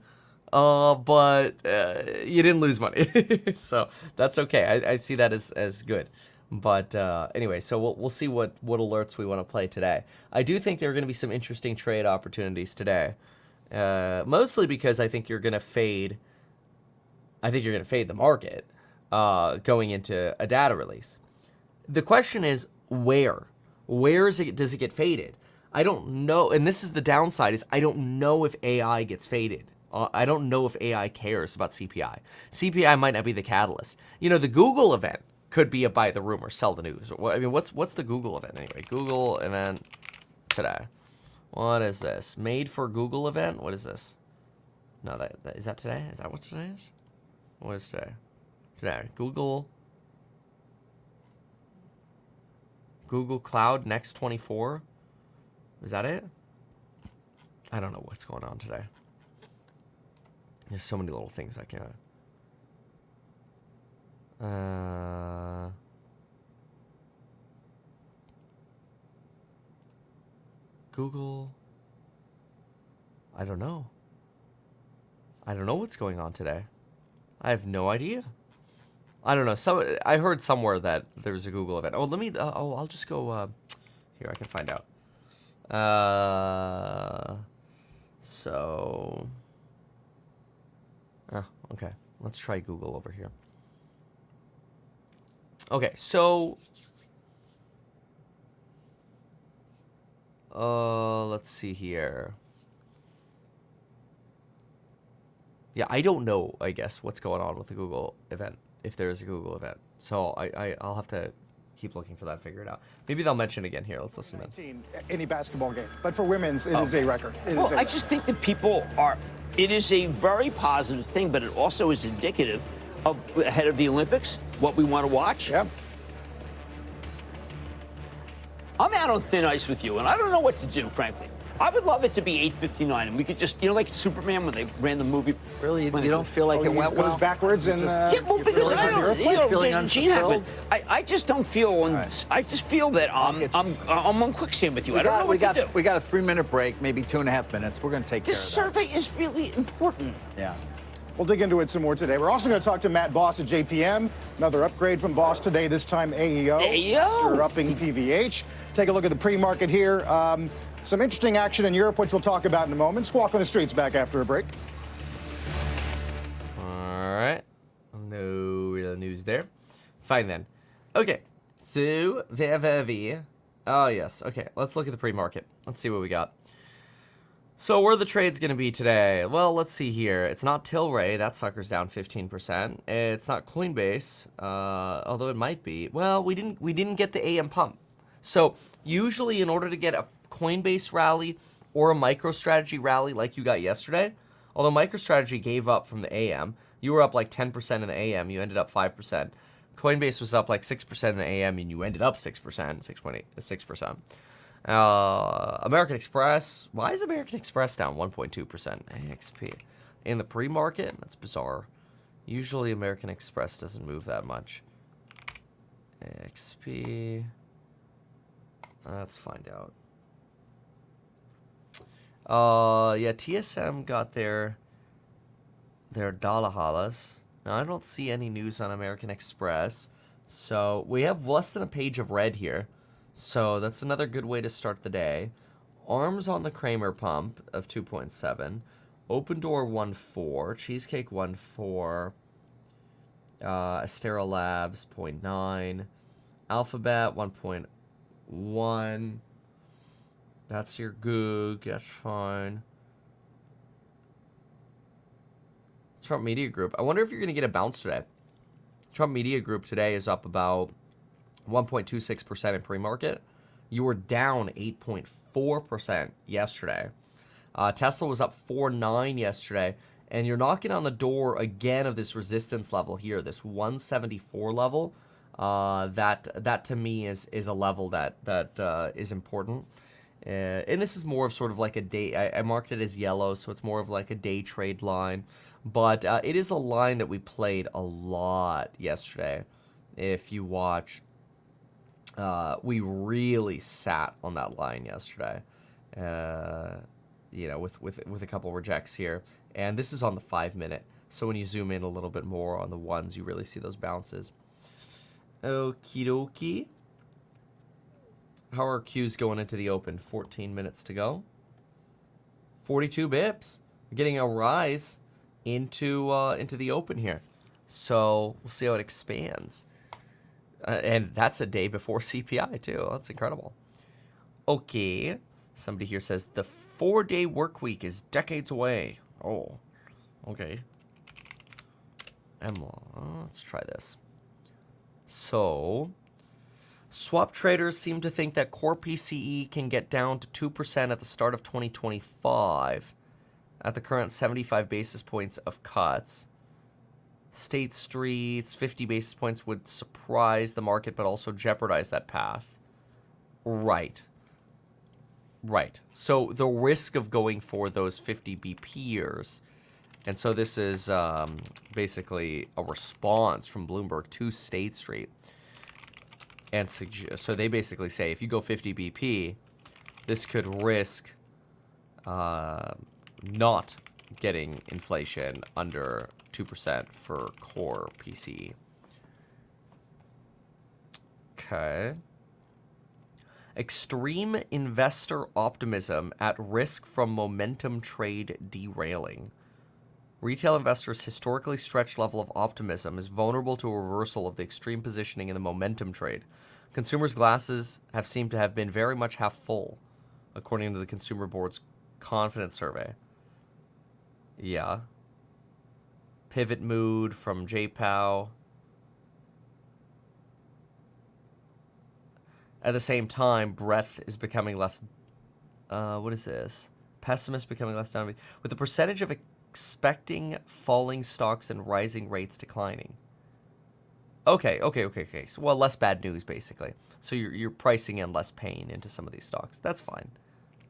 but you didn't lose money. So that's okay. I see that as good. But anyway, so we'll see what alerts we want to play today. I do think there are going to be some interesting trade opportunities today. Mostly because I think you're going to fade. I think you're going to fade the market going into a data release. The question is where? Where does it get faded? I don't know. And this is the downside is I don't know if AI gets faded. I don't know if AI cares about CPI. CPI might not be the catalyst. You know, the Google event could be a buy the rumor, sell the news. I mean, what's the Google event anyway? Google event today. What is this? Made for Google event? What is this? No, is that today? Is that what today is? What is today? Today, Google Cloud Next 24. Is that it? I don't know what's going on today. There's so many little things I can't. Google. I don't know. I don't know what's going on today. I have no idea. I don't know. I heard somewhere that there was a Google event. Oh, let me. I'll just go. Here, I can find out. Okay. Let's try Google over here. Okay, so. Let's see here. Yeah, I don't know, I guess, what's going on with the Google event, if there is a Google event. So I'll have to keep looking for that and figure it out. Maybe they'll mention it again here. Let's listen in. Any basketball game. But for women's, it is a record. Well, I just think that people are, it is a very positive thing, but it also is indicative of ahead of the Olympics, what we want to watch. Yep. I'm out on thin ice with you, and I don't know what to do, frankly. I would love it to be 8:59, and we could just, like Superman when they ran the movie. Really, you don't feel like it went well? Goes backwards and Yeah, well, because I don't, feeling Gene happened. unfulfilled? I just don't feel. right. I just feel that I'm on quicksand with you. I don't know what to do. We got a 3-minute break, maybe 2.5 minutes. We're going to take This care of that. survey is really important. Yeah. We'll dig into it some more today. We're also going to talk to Matt Boss at JPM. Another upgrade from Boss today, this time AEO. AEO. You're upping PVH. Take a look at the pre-market here. Some interesting action in Europe, which we'll talk about in a moment. Squawk on the Streets back after a break. All right. No real news there. Fine then. Okay. So, where. Oh, yes. Okay. Let's look at the pre-market. Let's see what we got. So, where the trade's going to be today? Well, let's see here. It's not Tilray. That sucker's down 15%. It's not Coinbase, although it might be. Well, we didn't get the AM pump. So, usually in order to get a Coinbase rally or a MicroStrategy rally like you got yesterday, although MicroStrategy gave up from the AM, you were up like 10% in the AM, you ended up 5%. Coinbase was up like 6% in the AM, and you ended up 6%, 6.6%. American Express, why is American Express down 1.2%? AXP. In the pre-market? That's bizarre. Usually American Express doesn't move that much. AXP. Let's find out. Yeah, TSM got their Dalahalas. Now, I don't see any news on American Express. So, we have less than a page of red here. So, that's another good way to start the day. Arms on the Kramer pump of 2.7. Open Door 1.4. Cheesecake 1.4. Astera Labs 0.9. Alphabet 1.1. That's your Goog. That's fine. Trump Media Group. I wonder if you're going to get a bounce today. Trump Media Group today is up about 1.26% in pre-market. You were down 8.4% yesterday. Tesla was up 4.9 yesterday. And you're knocking on the door again of this resistance level here, this 174 level. That to me is a level that is important. And this is more of sort of like a day, I marked it as yellow, so it's more of like a day trade line. But it is a line that we played a lot yesterday. If you watch, we really sat on that line yesterday. With a couple rejects here. And this is on the 5-minute. So when you zoom in a little bit more on the ones, you really see those bounces. Okie dokie. How are Qs going into the open? 14 minutes to go. 42 bips. We're getting a rise into the open here. So we'll see how it expands. And that's a day before CPI too. That's incredible. Okay. Somebody here says the 4-day work week is decades away. Oh, okay. Let's try this. So, swap traders seem to think that core PCE can get down to 2% at the start of 2025 at the current 75 basis points of cuts. State Street's 50 basis points would surprise the market but also jeopardize that path. Right. So the risk of going for those 50 BPers, and so this is basically a response from Bloomberg to State Street. And so they basically say if you go 50 BP, this could risk not getting inflation under 2% for core PCE. Okay. Extreme investor optimism at risk from momentum trade derailing. Retail investors' historically stretched level of optimism is vulnerable to a reversal of the extreme positioning in the momentum trade. Consumers' glasses have seemed to have been very much half full, according to the Consumer Board's confidence survey. Yeah. pivot mood from JPOW. At the same time, breadth is becoming less, what is this? Pessimist becoming less downbeat. With the percentage of expecting falling stocks and rising rates declining. Okay. So, well, less bad news, basically. So you're pricing in less pain into some of these stocks. That's fine.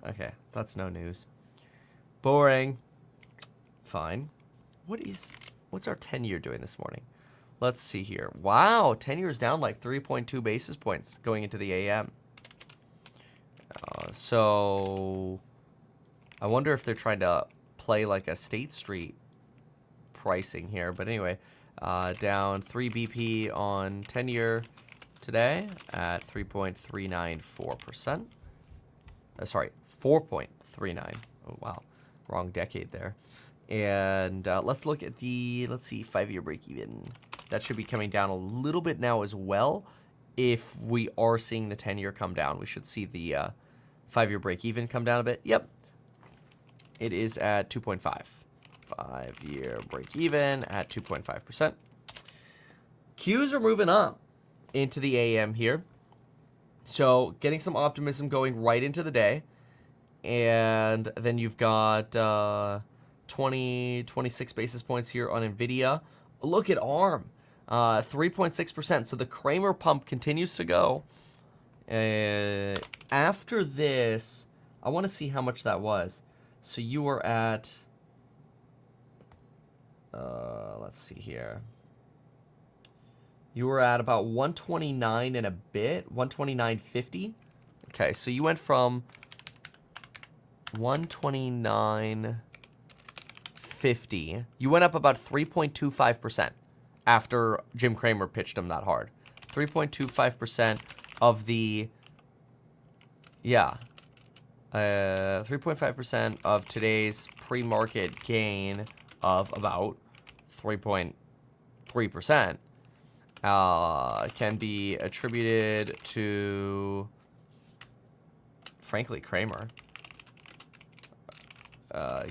Okay, that's no news. Boring. Fine. What's our 10-year doing this morning? Let's see here. Wow, 10-year's down like 3.2 basis points going into the AM. So I wonder if they're trying to play like a State Street pricing here. But anyway, down 3 BP on 10-year today at 3.394%. Sorry, 4.39. Oh, wow. Wrong decade there. And let's look at the, 5-year break even. That should be coming down a little bit now as well. If we are seeing the 10-year come down, we should see the 5-year break even come down a bit. Yep. It is at 2.5. 5-year break even at 2.5%. Qs are moving up into the AM here. So getting some optimism going right into the day. And then you've got 26 basis points here on NVIDIA. Look at ARM. 3.6%. So the Kramer pump continues to go. After this, I want to see how much that was. So you were at, let's see here. You were at about 129 and a bit, 129.50. Okay, so you went from 129.50. You went up about 3.25%. After Jim Cramer pitched him that hard. 3.25% of the, 3.5% of today's pre-market gain of about 3.3% can be attributed to, frankly, Cramer,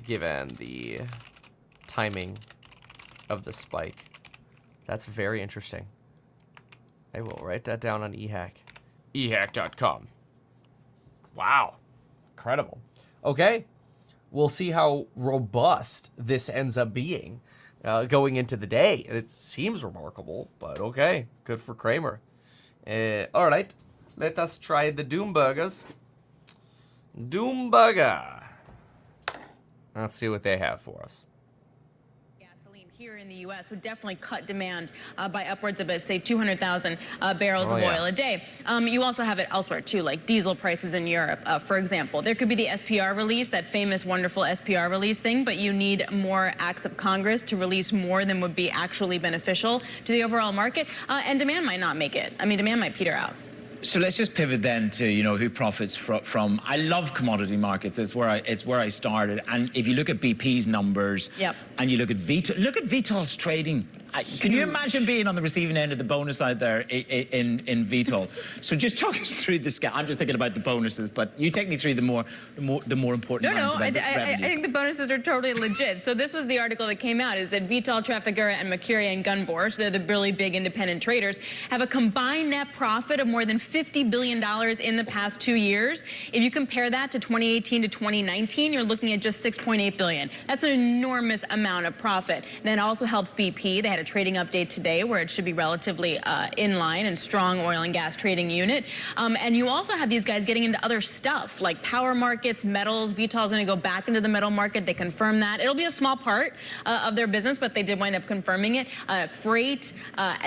given the timing of the spike. That's very interesting. I will write that down on eHack. eHack.com. Wow. Incredible. Okay. We'll see how robust this ends up being going into the day. It seems remarkable, but okay. Good for Cramer. All right. Let us try the Doom Burgers. Doom Burger. Let's see what they have for us. Here in the U.S. would definitely cut demand by upwards of, say, 200,000 barrels of oil a day. You also have it elsewhere, too, like diesel prices in Europe, for example. There could be the SPR release, that famous, wonderful SPR release thing, but you need more acts of Congress to release more than would be actually beneficial to the overall market, and demand might not make it. I mean, demand might peter out. So let's just pivot then to, who profits from. I love commodity markets. It's where I started. And if you look at BP's numbers, and you look at Vitol's trading. Can you imagine being on the receiving end of the bonus out there in Vitol? So just talk us through the scale. I'm just thinking about the bonuses, but you take me through the more important lines about the revenue. I think the bonuses are totally legit. So this was the article that came out, is that Vitol, Trafigura, and Mercuria and Gunvor, so they're the really big independent traders, have a combined net profit of more than $50 billion in the past 2 years. If you compare that to 2018 to 2019, you're looking at just $6.8 billion. That's an enormous amount of profit. Then it also helps BP. They had a trading update today where it should be relatively in line and strong oil and gas trading unit. And you also have these guys getting into other stuff like power markets, metals. Vitol's going to go back into the metal market. They confirmed that. It'll be a small part of their business, but they did wind up confirming it. Freight,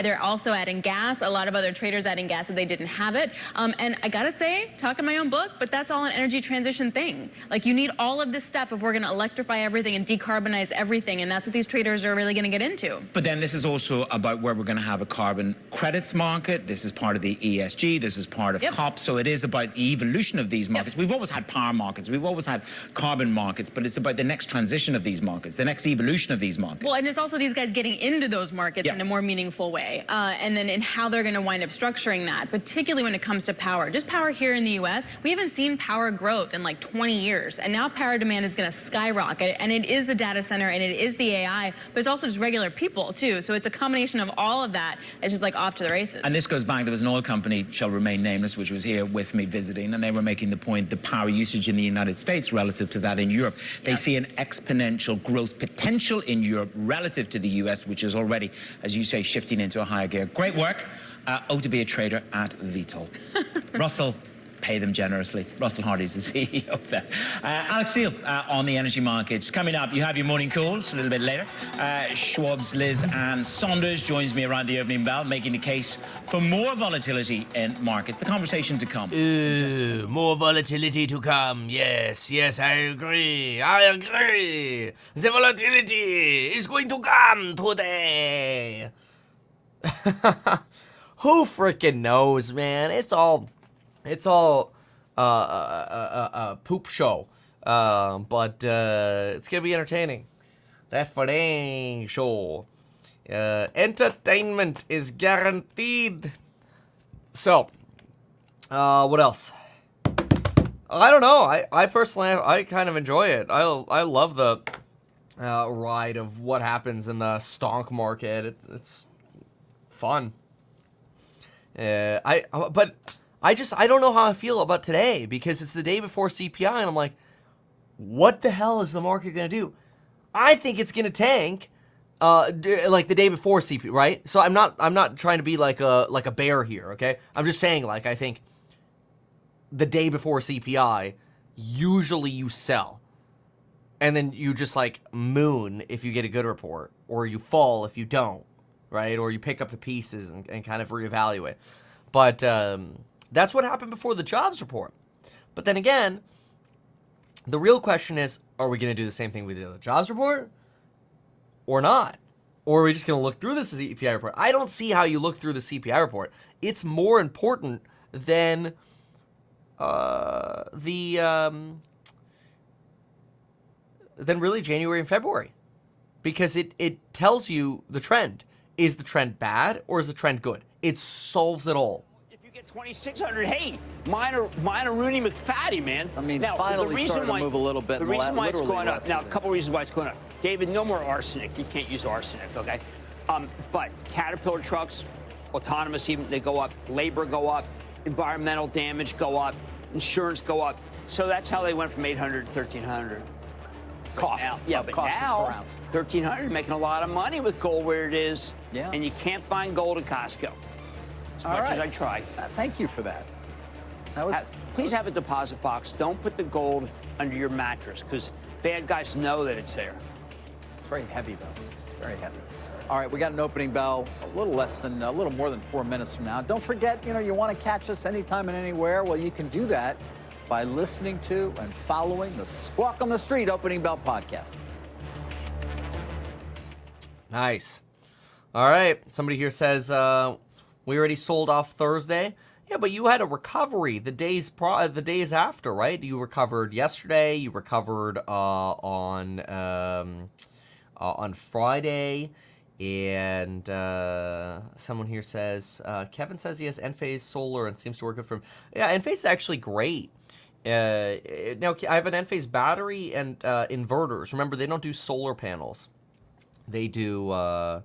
they're also adding gas. A lot of other traders adding gas if they didn't have it. And I got to say, talking my own book, but that's all an energy transition thing. Like, you need all of this stuff if we're going to electrify everything and decarbonize everything. And that's what these traders are really going to get into. But then this is also about where we're going to have a carbon credits market. This is part of the ESG. This is part of COP. So it is about the evolution of these markets. We've always had power markets. We've always had carbon markets, but it's about the next transition of these markets, the next evolution of these markets. Well, and it's also these guys getting into those markets in a more meaningful way, and then in how they're going to wind up structuring that, particularly when it comes to power. Just power here in the U.S., we haven't seen power growth in like 20 years, and now power demand is going to skyrocket, and it is the data center, and it is the AI, but it's also just regular people, too. So it's a combination of all of that. It's just like off to the races. And this goes back, there was an oil company, shall remain nameless, which was here with me visiting, and they were making the point, the power usage in the United States relative to that in Europe. They see an exponential growth potential in Europe relative to the US, which is already, as you say, shifting into a higher gear. Great work. To be a trader at Vitol. Russell, pay them generously. Russell Hardy's the CEO there. Alex Seal on the energy markets. Coming up, you have your morning calls a little bit later. Schwab's, Liz and Saunders joins me around the opening bell, making the case for more volatility in markets. The conversation to come. More volatility to come. Yes, I agree. The volatility is going to come today. Who freaking knows, man? It's all a poop show. But it's gonna be entertaining. That's for dang sure. Entertainment is guaranteed. So, what else? I don't know. I personally, I kind of enjoy it. I love the ride of what happens in the stonk market. It's fun. But I don't know how I feel about today because it's the day before CPI and I'm like, what the hell is the market going to do? I think it's going to tank like the day before CPI, right? So I'm not trying to be like a bear here, okay? I'm just saying, like, I think the day before CPI, usually you sell. And then you just like moon if you get a good report, or you fall if you don't, right? Or you pick up the pieces and kind of reevaluate. But that's what happened before the jobs report. But then again, the real question is, are we going to do the same thing we did with the jobs report or not? Or are we just going to look through the CPI report? I don't see how you look through the CPI report. It's more important than than really January and February, because it tells you the trend. Is the trend bad or is the trend good? It solves it all. If you get 2,600, hey, mine are Rooney McFaddy, man. I mean, now, finally starting to move a little bit. The reason why it's going up, last now, a minute. couple reasons why it's going up. David, no more arsenic. You can't use arsenic, okay? But Caterpillar trucks, autonomous even, they go up. Labor go up. Environmental damage go up. Insurance go up. So that's how they went from 800 to 1,300. Cost. But cost now, per ounce. 1,300, making a lot of money with gold where it is. Yeah. And you can't find gold at Costco. As much as I try. Thank you for that. That was, Please have a deposit box. Don't put the gold under your mattress, because bad guys know that it's there. It's very heavy, though. It's very heavy. All right, we got an opening bell a little more than 4 minutes from now. Don't forget, you want to catch us anytime and anywhere. Well, you can do that by listening to and following the Squawk on the Street Opening Bell podcast. Nice. All right. Somebody here says we already sold off Thursday. Yeah, but you had a recovery the days after, right? You recovered yesterday. You recovered on Friday. And someone here says, Kevin says he has Enphase solar and seems to work good for him. Yeah, Enphase is actually great. Now, I have an Enphase battery and inverters. Remember, they don't do solar panels. They do the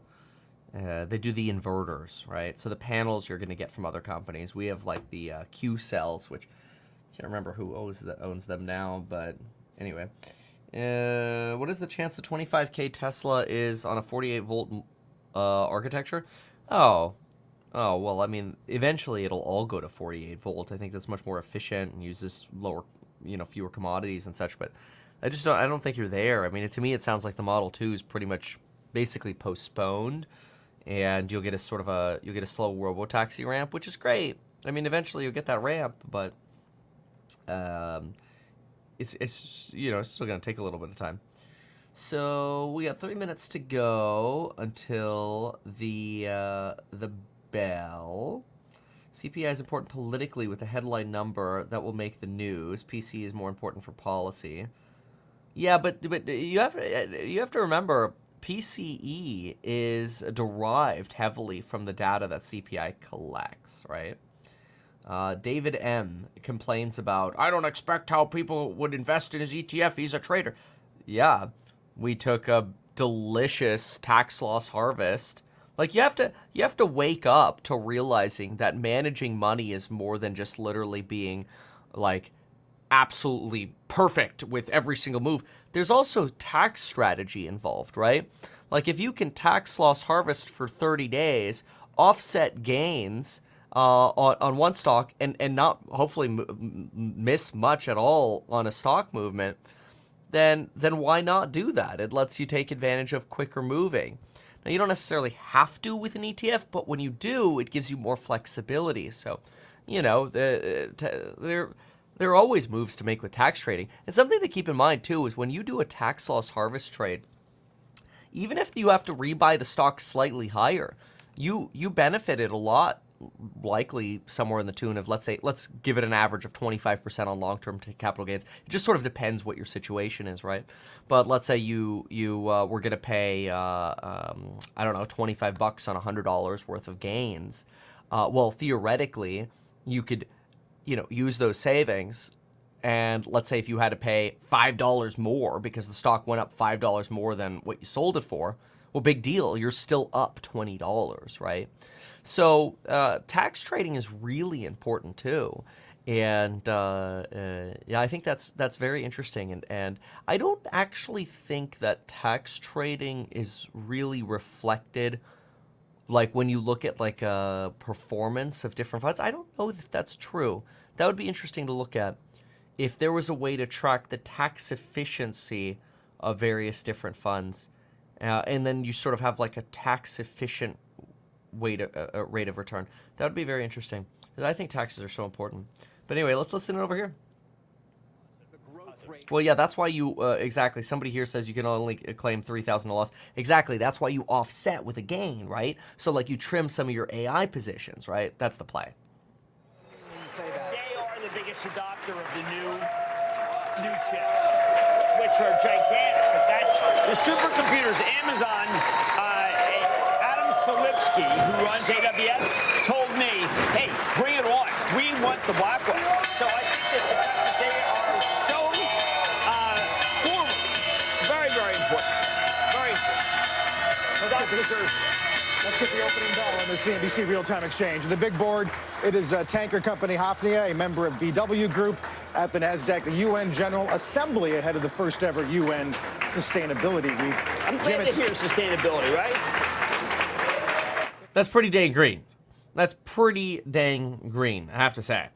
inverters, right? So the panels you're going to get from other companies. We have like the Q cells, which I can't remember who owns them now, but anyway. What is the chance the 25K Tesla is on a 48-volt architecture? Oh, well, I mean, eventually it'll all go to 48 volt. I think that's much more efficient and uses lower, fewer commodities and such, but I don't think you're there. I mean, to me, it sounds like the Model 2 is pretty much basically postponed, and you'll get a slow robotaxi ramp, which is great. I mean, eventually you'll get that ramp, but it's still going to take a little bit of time. So we got 3 minutes to go until the bell. CPI is important politically with a headline number that will make the news. PC is more important for policy. Yeah, but you have to remember, PCE is derived heavily from the data that CPI collects, right? David M. complains about, I don't expect how people would invest in his ETF. He's a trader. Yeah, we took a delicious tax loss harvest. Like, you have to wake up to realizing that managing money is more than just literally being like absolutely perfect with every single move. There's also tax strategy involved, right? Like, if you can tax loss harvest for 30 days, offset gains on one stock and not hopefully miss much at all on a stock movement, then why not do that? It lets you take advantage of quicker moving. Now, you don't necessarily have to with an ETF, but when you do, it gives you more flexibility. So, you know, there are always moves to make with tax trading. And something to keep in mind, too, is when you do a tax loss harvest trade, even if you have to rebuy the stock slightly higher, you benefited a lot, likely somewhere in the tune of, let's give it an average of 25% on long-term capital gains. It just sort of depends what your situation is, right? But let's say you were going to pay, I don't know, $25 on $100 worth of gains. Well, theoretically, you could, use those savings. And let's say if you had to pay $5 more because the stock went up $5 more than what you sold it for, well, big deal. You're still up $20, right? So tax trading is really important too, and yeah, I think that's very interesting. And I don't actually think that tax trading is really reflected, like when you look at like a performance of different funds. I don't know if that's true. That would be interesting to look at if there was a way to track the tax efficiency of various different funds, and then you sort of have like a tax efficient rate of return. That would be very interesting, because I think taxes are so important. But anyway, let's listen over here. Well, yeah, that's why you exactly. Somebody here says you can only claim 3,000 loss. Exactly, that's why you offset with a gain, right? So like you trim some of your AI positions, right? That's the play. They are the biggest adopter of the new chips, which are gigantic. But that's the supercomputers. Amazon. Lipsky, who runs AWS, told me, hey, bring it on. We want the Blackwell. So I think that the fact that they are so forward, very, very important. Very important. Let's get the opening bell on the CNBC Real-Time Exchange. The big board, it is tanker company Hafnia, a member of BW Group, at the NASDAQ, the UN General Assembly ahead of the first ever UN Sustainability Week. I'm glad to hear sustainability, right? That's pretty dang green. That's pretty dang green, I have to say.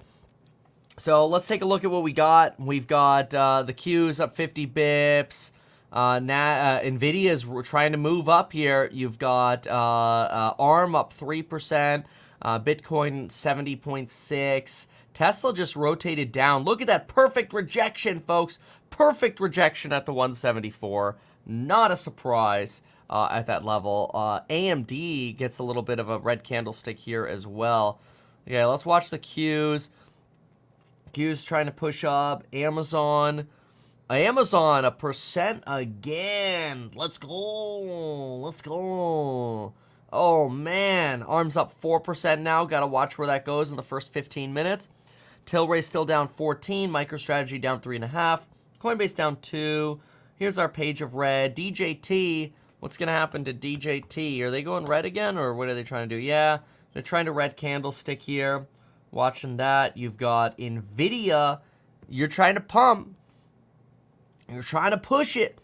So let's take a look at what we got. We've got the Qs up 50 bips. NVIDIA's trying to move up here. You've got ARM up 3%. Bitcoin 70.6. Tesla just rotated down. Look at that perfect rejection, folks. Perfect rejection at the 174. Not a surprise. At that level. AMD gets a little bit of a red candlestick here as well. Yeah, let's watch the Qs. Qs trying to push up. Amazon 1% again. Let's go. Oh man, ARM's up 4% now. Gotta watch where that goes in the first 15 minutes. Tilray still down 14. MicroStrategy down 3.5. Coinbase down 2. Here's our page of red. DJT. What's going to happen to DJT? Are they going red again, or what are they trying to do? Yeah, they're trying to red candlestick here. Watching that. You've got NVIDIA. You're trying to pump. You're trying to push it.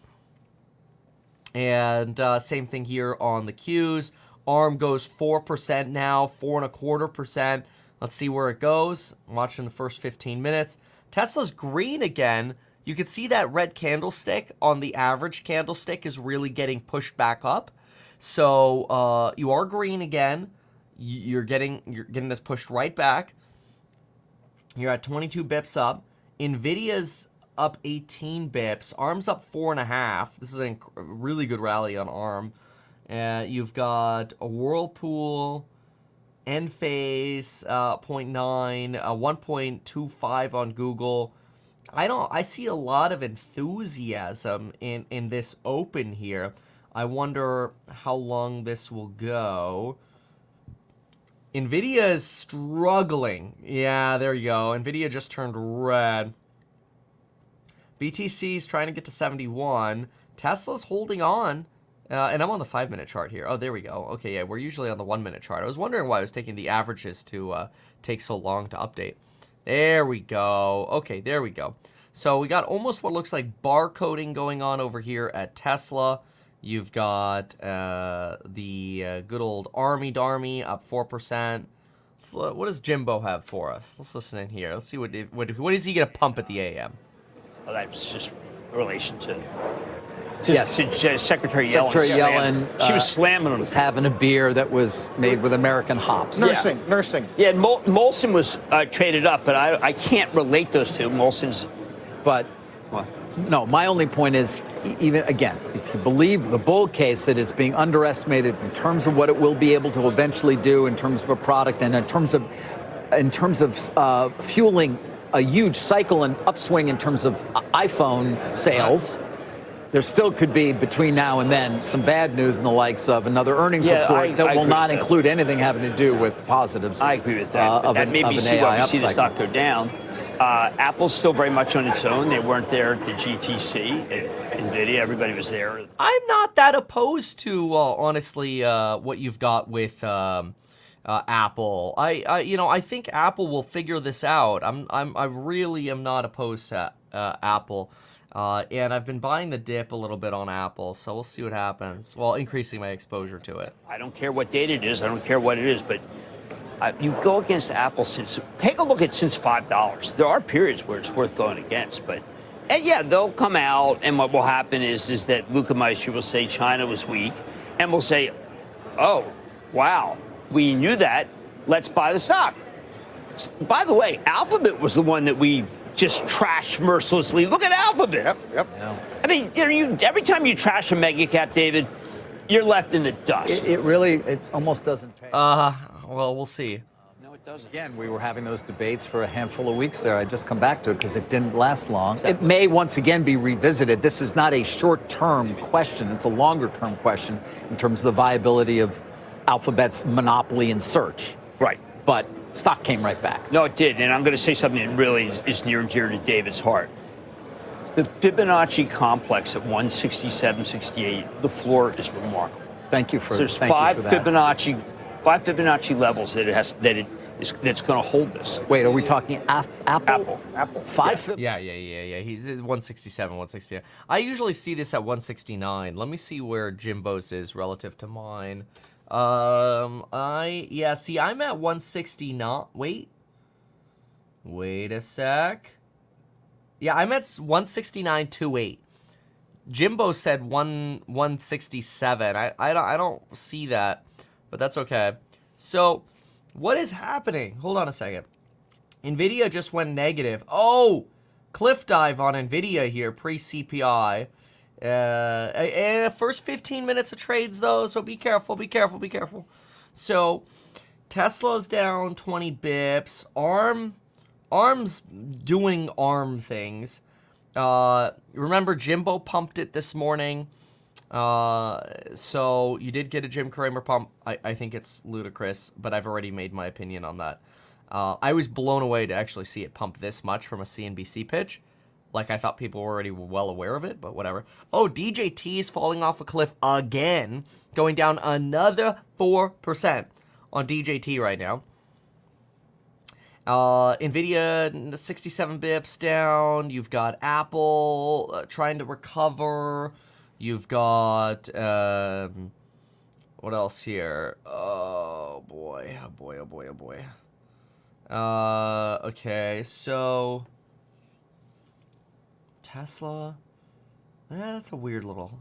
And same thing here on the Qs. ARM goes 4% now, 4.25%. Let's see where it goes. Watching the first 15 minutes. Tesla's green again. You can see that red candlestick on the average candlestick is really getting pushed back up. So you are green again. You're getting this pushed right back. You're at 22 bips up. NVIDIA's up 18 bips. ARM's up 4.5. This is a really good rally on ARM. You've got a Whirlpool, Enphase, 0.9, 1.25 on Google. I see a lot of enthusiasm in this open here. I wonder how long this will go. Nvidia is struggling. Yeah, there you go. Nvidia just turned red. BTC is trying to get to 71. Tesla's holding on. And I'm on the 5-minute chart here. Oh, there we go. Okay, yeah, we're usually on the 1-minute chart. I was wondering why I was taking the averages to take so long to update. There we go. Okay, there we go. So we got almost what looks like barcoding going on over here at Tesla. You've got the good old Army Darmy up 4%. What does Jimbo have for us? Let's listen in here. Let's see what is he going to pump at the AM? Well, that's just in relation to Secretary Secretary Yellen. She was slamming him. Was having a beer that was made with American hops. Nursing. Yeah, Molson was traded up, but I can't relate those two. Molson's. But What? no, my only point is, even again, if you believe the bull case that it's being underestimated in terms of what it will be able to eventually do in terms of a product and in terms of fueling a huge cycle and upswing in terms of iPhone sales. There still could be, between now and then, some bad news in the likes of another earnings report that will not include anything having to do with positives. I agree with that. But that made me see why we see the stock go down. Apple's still very much on its own. They weren't there at the GTC. NVIDIA, everybody was there. I'm not that opposed to, honestly, what you've got with Apple. I think Apple will figure this out. I really am not opposed to Apple. And I've been buying the dip a little bit on Apple, so we'll see what happens. Well, increasing my exposure to it. I don't care what date it is. I don't care what it is, but you go against Apple take a look at since $5. There are periods where it's worth going against, and yeah, they'll come out, and what will happen is that Luca Maestri will say China was weak, and we'll say, oh, wow, we knew that. Let's buy the stock. By the way, Alphabet was the one that we just trashed mercilessly. Look at Alphabet. Yep. Yeah. I mean, every time you trash a mega cap, David, you're left in the dust. It almost doesn't take. Well, we'll see. No, it doesn't. Again, we were having those debates for a handful of weeks there. I just come back to it because it didn't last long. It may once again be revisited. This is not a short-term question. It's a longer-term question in terms of the viability of Alphabet's monopoly in search. Right. But stock came right back. No, it did. And I'm going to say something that really is near and dear to David's heart. The Fibonacci complex at 167.68, the floor is remarkable. Thank you for so there's thank five you for that. Fibonacci levels that's going to hold this. Wait, are we talking Apple? Apple. Yeah. He's at 167, 169. I usually see this at 169. Let me see where Jimbo's is relative to mine. I'm at 169. Wait a sec. Yeah, I'm at 169.28. Jimbo said 167. I don't see that, but that's okay. So, what is happening? Hold on a second. Nvidia just went negative. Oh, cliff dive on Nvidia here, pre-CPI. First 15 minutes of trades though, so be careful. So, Tesla's down 20 bips. ARM's doing ARM things. Remember, Jimbo pumped it this morning. So you did get a Jim Cramer pump. I think it's ludicrous, but I've already made my opinion on that. I was blown away to actually see it pump this much from a CNBC pitch. Like, I thought people were already well aware of it, but whatever. Oh, DJT is falling off a cliff again, going down another 4% on DJT right now. Nvidia 67 bips down. You've got Apple trying to recover. You've got what else here? Oh boy. Okay, so Tesla. That's a weird little.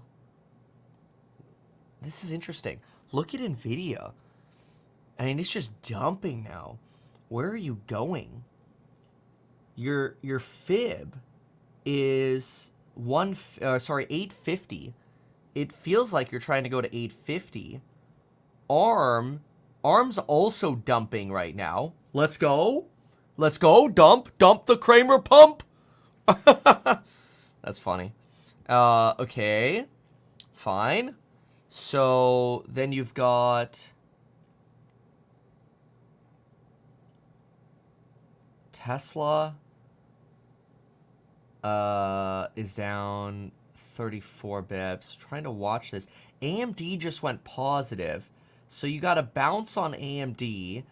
This is interesting. Look at Nvidia. I mean, it's just dumping now. Where are you going? Your fib is 850. It feels like you're trying to go to 850. ARM's also dumping right now. Let's go. Let's go. Dump the Kramer pump. That's funny. Okay. Fine. So then you've got Tesla is down 34 bips. Trying to watch this. AMD just went positive. So you got a bounce on AMD.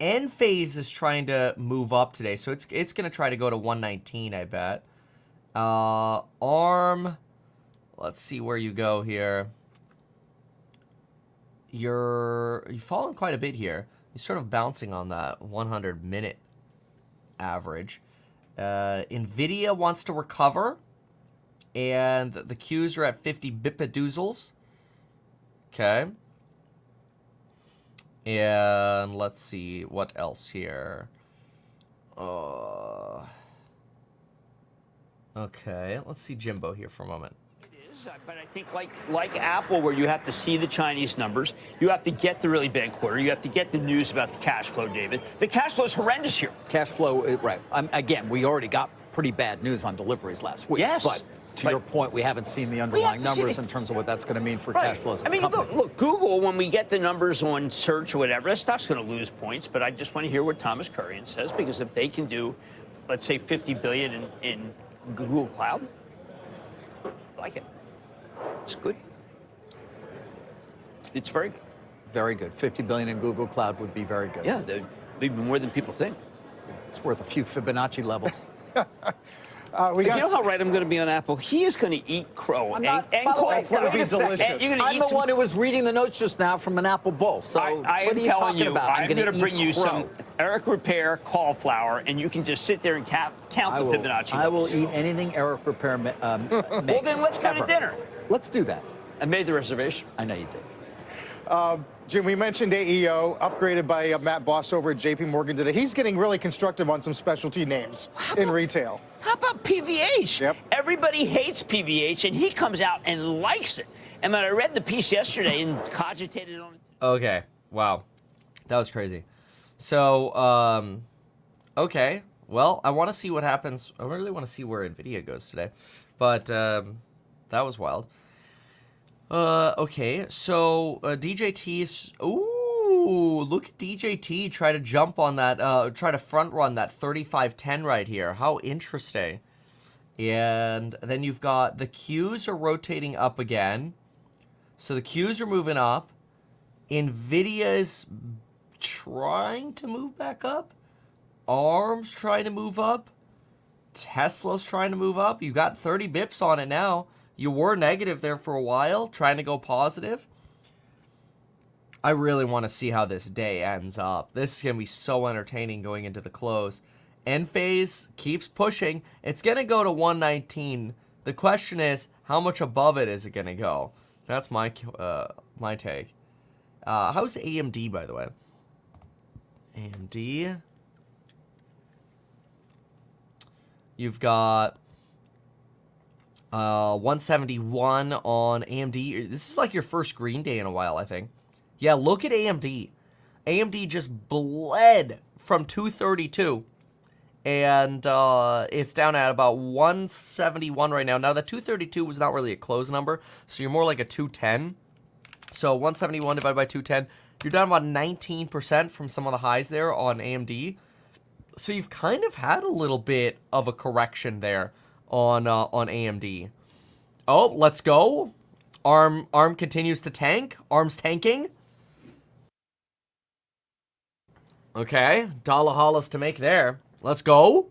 Enphase is trying to move up today. So it's going to try to go to 119, I bet. ARM, let's see where you go here. You've fallen quite a bit here. You're sort of bouncing on that 100-minute average. Nvidia wants to recover, and the Qs are at 50 bipadoozles. Okay. And let's see what else here. Okay, let's see Jimbo here for a moment. But I think like Apple, where you have to see the Chinese numbers, you have to get the really bad quarter, you have to get the news about the cash flow, David. The cash flow is horrendous here. Cash flow, right. Again, we already got pretty bad news on deliveries last week. Yes. But to your point, we haven't seen the underlying numbers in terms of what that's going to mean for cash flows. I mean, look, Google, when we get the numbers on search or whatever, that stock's going to lose points. But I just want to hear what Thomas Kurian says, because if they can do, let's say, $50 billion in Google Cloud, I like it. It's good. It's very good. Very good. $50 billion in Google Cloud would be very good. Yeah, they'd be more than people think. It's worth a few Fibonacci levels. You know how right I'm going to be on Apple? He is going to eat crow and corn. It's going to be delicious. I'm the one who was reading the notes just now from an Apple bowl. So I am telling you, I'm going to bring you some Eric Repair cauliflower, and you can just sit there and count the Fibonacci. I will eat anything Eric Repair makes. Well, then let's go to dinner. Let's do that. I made the reservation. I know you did. Jim, we mentioned AEO, upgraded by Matt Boss over at JP Morgan today. He's getting really constructive on some specialty names in retail. How about PVH? Yep. Everybody hates PVH, and he comes out and likes it. And when I read the piece yesterday and cogitated on it. Okay. Wow. That was crazy. So, okay. Well, I want to see what happens. I really want to see where NVIDIA goes today. But that was wild. Okay, so DJT's... Ooh, look at DJT try to jump on that, try to front run that 3510 right here. How interesting. And then you've got the Qs are rotating up again. So the Qs are moving up. NVIDIA is trying to move back up. ARM's trying to move up. Tesla's trying to move up. You got 30 bips on it now. You were negative there for a while, trying to go positive. I really want to see how this day ends up. This is going to be so entertaining going into the close. Enphase keeps pushing. It's going to go to 119. The question is, how much above it is it going to go? That's my take. How's AMD, by the way? AMD. You've got 171 on AMD. This is like your first green day in a while, I think. Yeah, look at AMD. AMD just bled from 232. And it's down at about 171 right now. Now, the 232 was not really a close number, so you're more like a 210. So 171 divided by 210, you're down about 19% from some of the highs there on AMD. So you've kind of had a little bit of a correction there on AMD. Oh, let's go. ARM continues to tank. ARM's tanking. Okay, dollar hollers to make there. Let's go.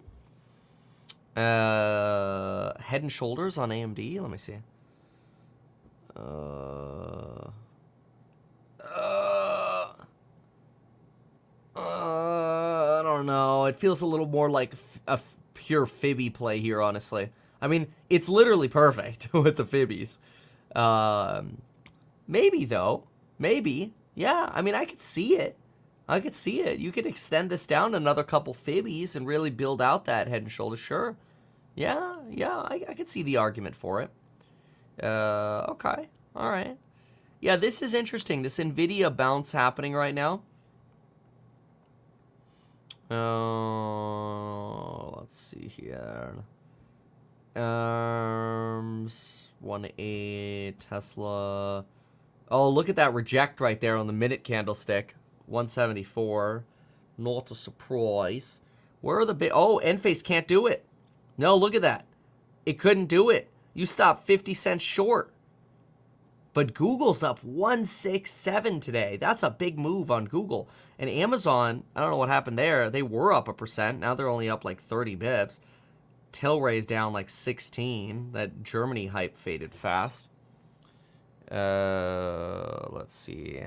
Head and shoulders on AMD. Let me see. I don't know. It feels a little more like a pure fibby play here, honestly. I mean, it's literally perfect with the fibbies. Maybe, though. Maybe. Yeah, I mean, I could see it. You could extend this down another couple fibbies and really build out that head and shoulders. Sure. Yeah, I could see the argument for it. Okay, all right. Yeah, this is interesting. This NVIDIA bounce happening right now. Let's see here. 1.8 Tesla. Oh, look at that reject right there on the minute candlestick. 174. Not a surprise. Where are the big... Oh, Enphase can't do it. No, look at that. It couldn't do it. You stopped 50 cents short. But Google's up 167 today. That's a big move on Google. And Amazon, I don't know what happened there. They were up 1%. Now they're only up like 30 bips. Tilray's down like 16. That Germany hype faded fast. Let's see.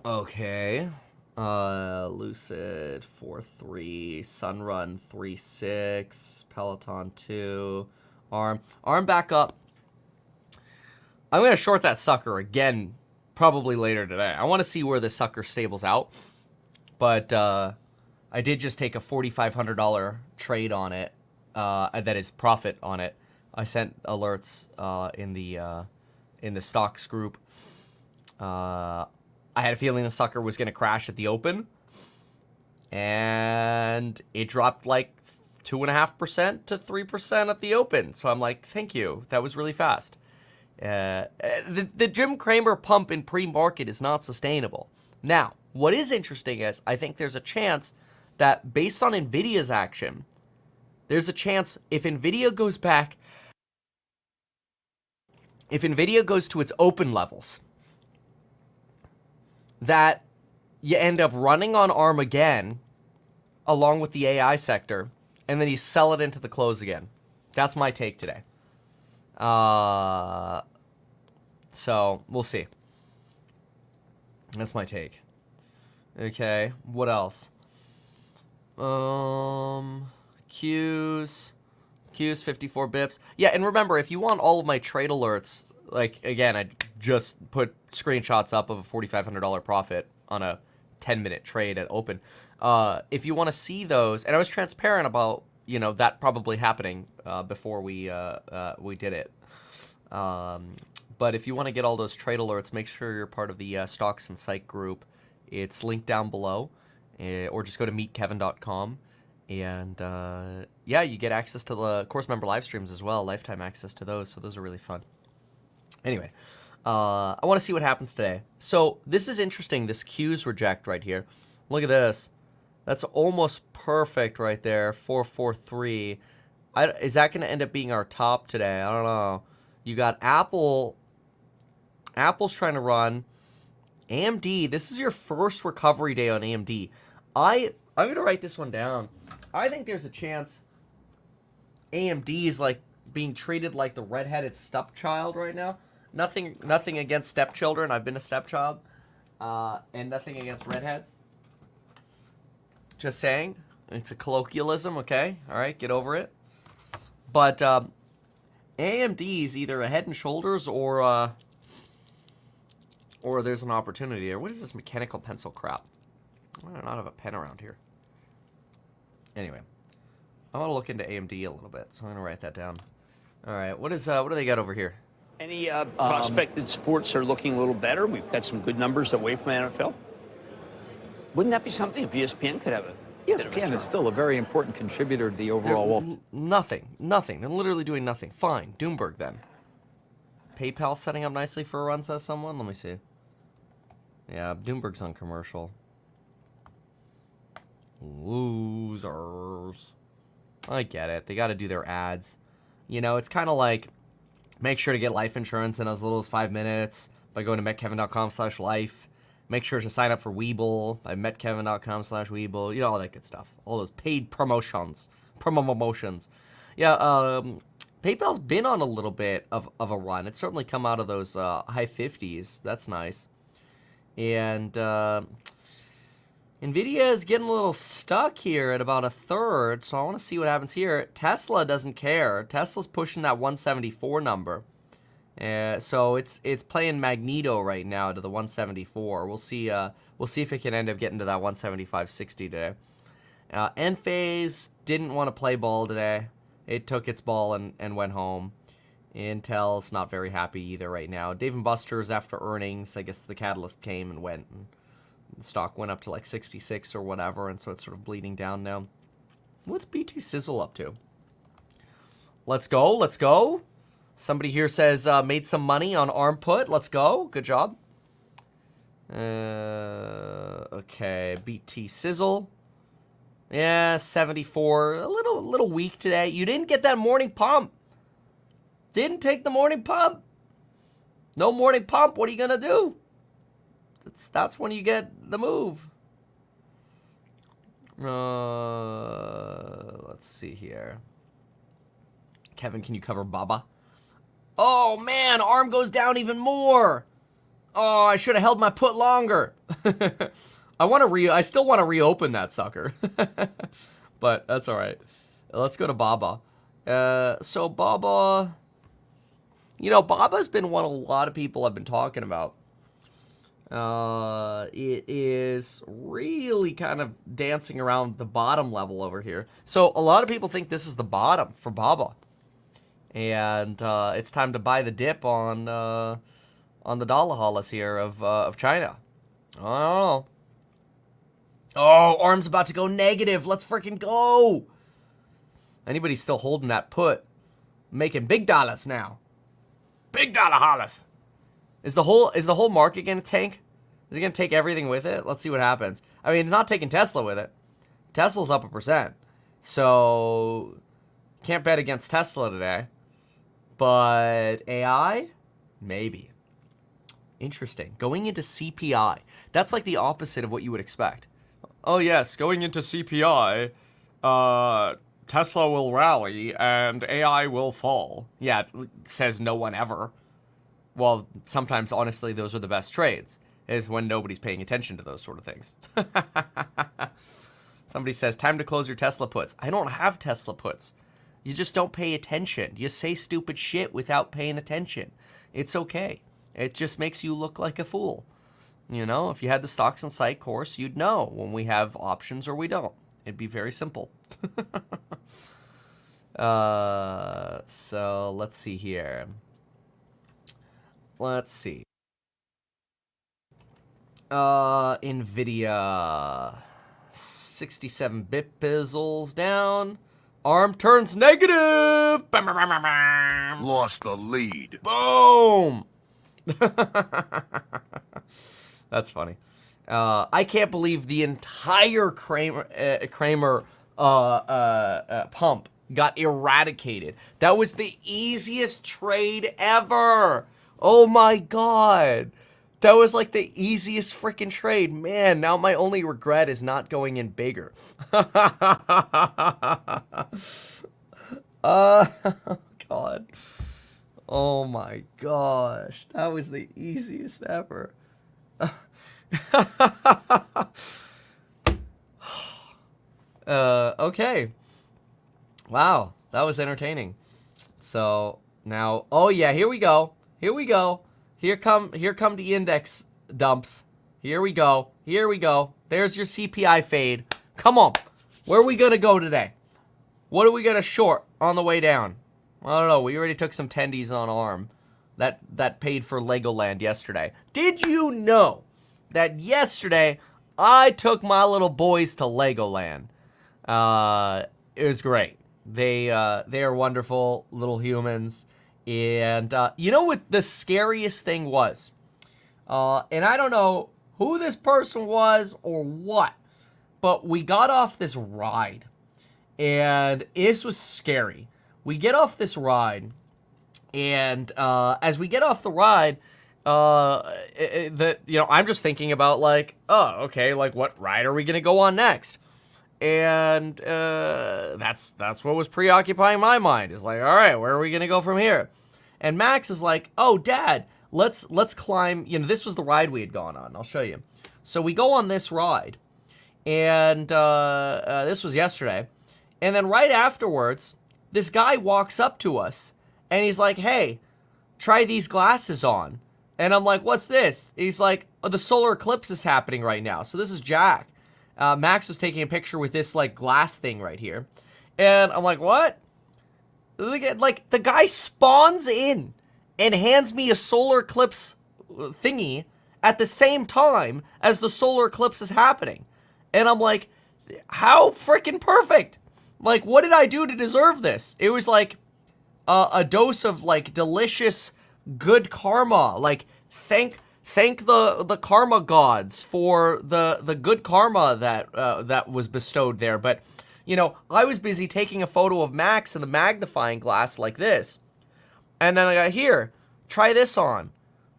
Okay. Lucid 4.3, Sunrun 3.6, Peloton 2, ARM back up. I'm going to short that sucker again probably later today. I want to see where this sucker stables out. But I did just take a $4,500 trade on it. That is profit on it. I sent alerts in the stocks group. I had a feeling the sucker was going to crash at the open, and it dropped like 2.5% to 3% at the open. So I'm like, thank you. That was really fast. The Jim Cramer pump in pre-market is not sustainable. Now, what is interesting is I think there's a chance that based on NVIDIA's action, there's a chance if NVIDIA goes back, if NVIDIA goes to its open levels, that you end up running on ARM again, along with the AI sector, and then you sell it into the close again. That's my take today. So, we'll see. That's my take. Okay, what else? Q's 54 bips. Yeah, and remember, if you want all of my trade alerts, like, again, I just put screenshots up of a $4,500 profit on a 10-minute trade at open. If you want to see those, and I was transparent about, that probably happening before we did it. But if you want to get all those trade alerts, make sure you're part of the Stocks and Psych group. It's linked down below, or just go to meetkevin.com. And, yeah, you get access to the course member live streams as well, lifetime access to those, so those are really fun. Anyway, I want to see what happens today. So this is interesting, this Q's reject right here. Look at this. That's almost perfect right there, 443. Is that going to end up being our top today? I don't know. You got Apple. Apple's trying to run. AMD, this is your first recovery day on AMD. I'm going to write this one down. I think there's a chance AMD is like being treated like the redheaded stepchild right now. Nothing against stepchildren. I've been a stepchild. And nothing against redheads. Just saying. It's a colloquialism, okay? All right, get over it. But AMD is either a head and shoulders or there's an opportunity there. What is this mechanical pencil crap? Why do I not have a pen around here? Anyway, I want to look into AMD a little bit, so I'm going to write that down. All right, what do they got over here? Any prospected sports are looking a little better? We've got some good numbers away from NFL. Wouldn't that be something if ESPN could have it? ESPN is still a very important contributor to the overall... Nothing. They're literally doing nothing. Fine, Doomberg then. PayPal setting up nicely for a run, says someone. Let me see. Yeah, Doomberg's on commercial. Losers. I get it. They got to do their ads. It's kind of like, make sure to get life insurance in as little as 5 minutes by going to metkevin.com/life. Make sure to sign up for Webull by metkevin.com/Webull. All that good stuff. All those paid promotions. Yeah, PayPal's been on a little bit of a run. It's certainly come out of those high 50s. That's nice. And NVIDIA is getting a little stuck here at about a third, so I want to see what happens here. Tesla doesn't care. Tesla's pushing that 174 number. So it's playing Magneto right now to the 174. We'll see if it can end up getting to that 175.60 today. End phase didn't want to play ball today. It took its ball and went home. Intel's not very happy either right now. Dave & Buster's after earnings, I guess the catalyst came and went, and the stock went up to like 66 or whatever, and so it's sort of bleeding down now. What's BT Sizzle up to? Let's go, let's go. Somebody here says made some money on ARM put. Let's go. Good job. Okay, BT Sizzle. Yeah, 74. A little weak today. You didn't get that morning pump. Didn't take the morning pump. No morning pump. What are you gonna do? That's when you get the move. Let's see here. Kevin, can you cover Baba? Oh man, ARM goes down even more. Oh, I should have held my put longer. I still want to reopen that sucker. But that's all right. Let's go to Baba. So Baba, Baba's been one a lot of people have been talking about. It is really kind of dancing around the bottom level over here. So a lot of people think this is the bottom for Baba. And it's time to buy the dip on the dollar hollis here of China. I don't know. Oh, ARM's about to go negative. Let's freaking go. Anybody still holding that put, making big dollars now. Big dollar hollis. Is the whole market gonna tank? Is it gonna take everything with it? Let's see what happens. I mean, it's not taking Tesla with it. Tesla's up 1%. So can't bet against Tesla today. But AI? Maybe. Interesting. Going into CPI. That's like the opposite of what you would expect. Oh yes, going into CPI, Tesla will rally and AI will fall. Yeah, it says no one ever. Well, sometimes, honestly, those are the best trades, is when nobody's paying attention to those sort of things. Somebody says, time to close your Tesla puts. I don't have Tesla puts. You just don't pay attention. You say stupid shit without paying attention. It's okay. It just makes you look like a fool. If you had the Stocks and Sight course, you'd know when we have options or we don't. It'd be very simple. So let's see here. Let's see. NVIDIA. 67 bit pizzles down. ARM turns negative. Bam, bam, bam, bam, bam. Lost the lead. Boom. That's funny. I can't believe the entire Kramer pump got eradicated. That was the easiest trade ever. Oh my god. That was like the easiest freaking trade. Man, now my only regret is not going in bigger. God. Oh my gosh. That was the easiest ever. Okay. Wow, that was entertaining. So now, oh yeah, here we go. Here we go. Here come the index dumps. Here we go. Here we go. There's your CPI fade. Come on. Where are we gonna go today? What are we gonna short on the way down? I don't know. We already took some tendies on ARM. That paid for Legoland yesterday. Did you know that yesterday I took my little boys to Legoland? It was great. They are wonderful little humans. And you know what the scariest thing was? And I don't know who this person was or what, but we got off this ride. And this was scary. We get off this ride, and as we get off the ride, I'm just thinking about like, oh, okay, like what ride are we gonna go on next? And that's what was preoccupying my mind. Is like, all right, where are we gonna go from here? And Max is like, oh, Dad, let's climb. This was the ride we had gone on. I'll show you. So we go on this ride, and this was yesterday, and then right afterwards, this guy walks up to us, and he's like, hey, try these glasses on. And I'm like, what's this? He's like, oh, the solar eclipse is happening right now. So this is Jack. Max was taking a picture with this like glass thing right here. And I'm like, what? Like the guy spawns in and hands me a solar eclipse thingy at the same time as the solar eclipse is happening. And I'm like, how freaking perfect. Like, what did I do to deserve this? It was like a dose of like delicious good karma. Like, thank the karma gods for the good karma that was bestowed there. But you know, I was busy taking a photo of Max in the magnifying glass like this, and then I got, here, try this on,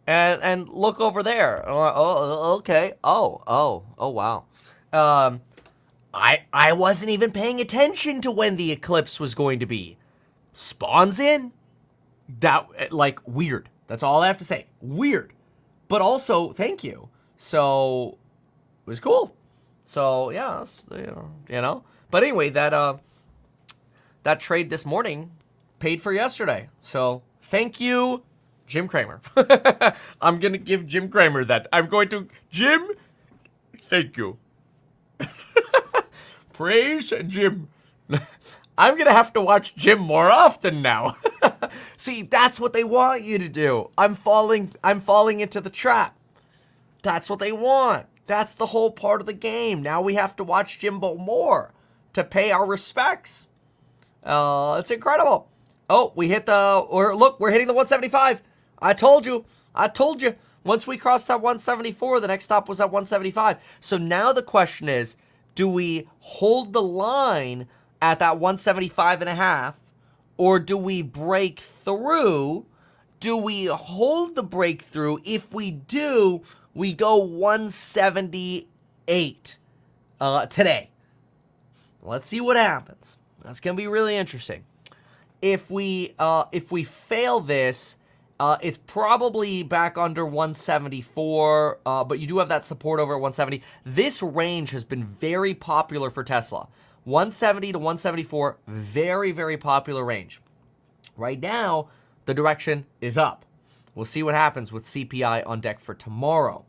and look over there. And I'm like, oh, okay. Oh, wow. I wasn't even paying attention to when the eclipse was going to be. Spawns in. That, like, weird. That's all I have to say. Weird. But also, thank you. So, it was cool. So, yeah, that's, you know. But anyway, that trade this morning paid for yesterday. So, thank you, Jim Cramer. I'm going to give Jim Cramer that. Jim, thank you. Praise Jim. I'm going to have to watch Jim more often now. See, that's what they want you to do. I'm falling into the trap. That's what they want. That's the whole part of the game. Now we have to watch Jimbo more to pay our respects. It's incredible. Oh, we hit look, we're hitting the 175. I told you. Once we crossed that 174, the next stop was at 175. So now the question is, do we hold the line at that 175.5, or do we break through? Do we hold the breakthrough? If we do, we go 178 today. Let's see what happens. That's gonna be really interesting. If we fail this, it's probably back under 174, but you do have that support over at 170. This range has been very popular for Tesla. 170 to 174, very, very popular range. Right now, the direction is up. We'll see what happens with CPI on deck for tomorrow.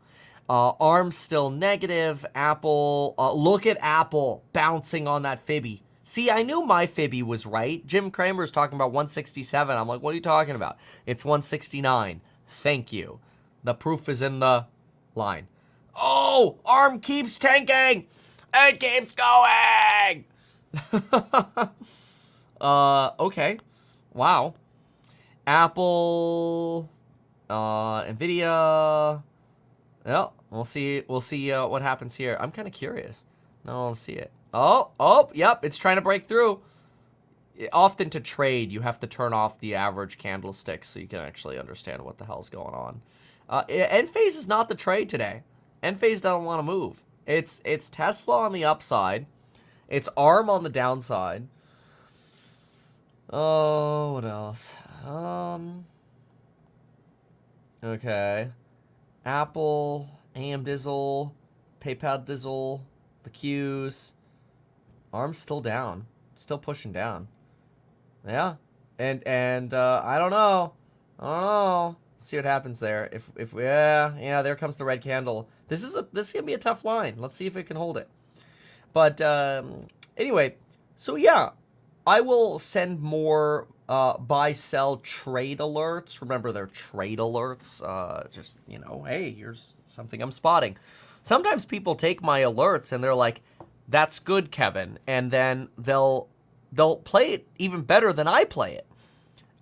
ARM's still negative. Apple, look at Apple bouncing on that Fibby. See, I knew my Fibby was right. Jim Cramer's talking about 167. I'm like, what are you talking about? It's 169. Thank you. The proof is in the line. Oh, ARM keeps tanking. It keeps going. Okay. Wow. Apple, Nvidia. Yeah, we'll see what happens here. I'm kind of curious. No, I'll see it. Oh, yep, it's trying to break through. Often to trade, you have to turn off the average candlestick so you can actually understand what the hell's going on. Enphase is not the trade today. Enphase doesn't want to move. It's Tesla on the upside. It's ARM on the downside. Oh, what else? Okay. Apple, AM Dizzle, PayPal Dizzle, the Qs. ARM's still down. Still pushing down. Yeah. And I don't know. Let's see what happens there. Yeah, there comes the red candle. This is gonna be a tough line. Let's see if it can hold it. But anyway, so yeah, I will send more buy, sell, trade alerts. Remember, they're trade alerts. Just, you know, hey, here's something I'm spotting. Sometimes people take my alerts and they're like, that's good, Kevin. And then they'll play it even better than I play it.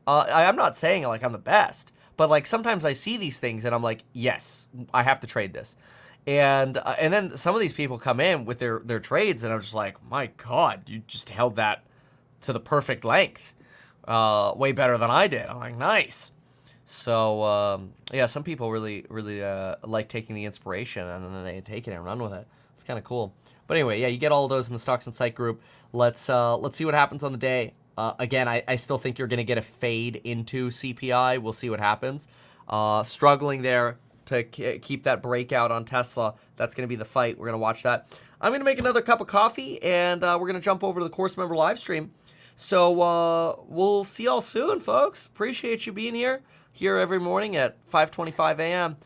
I'm not saying like I'm the best, but like sometimes I see these things and I'm like, yes, I have to trade this. And then some of these people come in with their trades and I'm just like, my God, you just held that to the perfect length. Way better than I did. I'm like, nice. So, yeah, some people really like taking the inspiration and then they take it and run with it. It's kind of cool. But anyway, yeah, you get all of those in the Stocks and Sight group. Let's see what happens on the day. Again, I still think you're going to get a fade into CPI. We'll see what happens. Struggling there to keep that breakout on Tesla. That's going to be the fight. We're going to watch that. I'm going to make another cup of coffee, and we're going to jump over to the course member live stream. So we'll see y'all soon, folks. Appreciate you being here. here every morning at 5:25 a.m.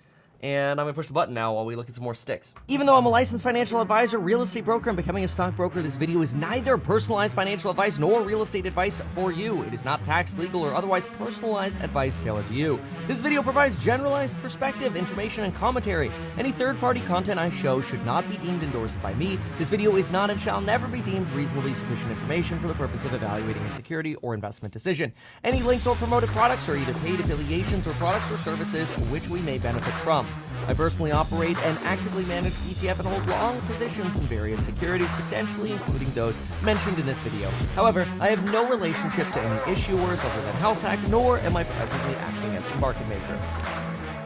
And I'm going to push the button now while we look at some more sticks. Even though I'm a licensed financial advisor, real estate broker, and becoming a stockbroker, this video is neither personalized financial advice nor real estate advice for you. It is not tax, legal, or otherwise personalized advice tailored to you. This video provides generalized perspective, information, and commentary. Any third-party content I show should not be deemed endorsed by me. This video is not and shall never be deemed reasonably sufficient information for the purpose of evaluating a security or investment decision. Any links or promoted products are either paid affiliations or products or services which we may benefit from. I personally operate and actively manage ETF and hold long positions in various securities, potentially including those mentioned in this video. However, I have no relationship to any issuers other than HouseHack, nor am I presently acting as a market maker.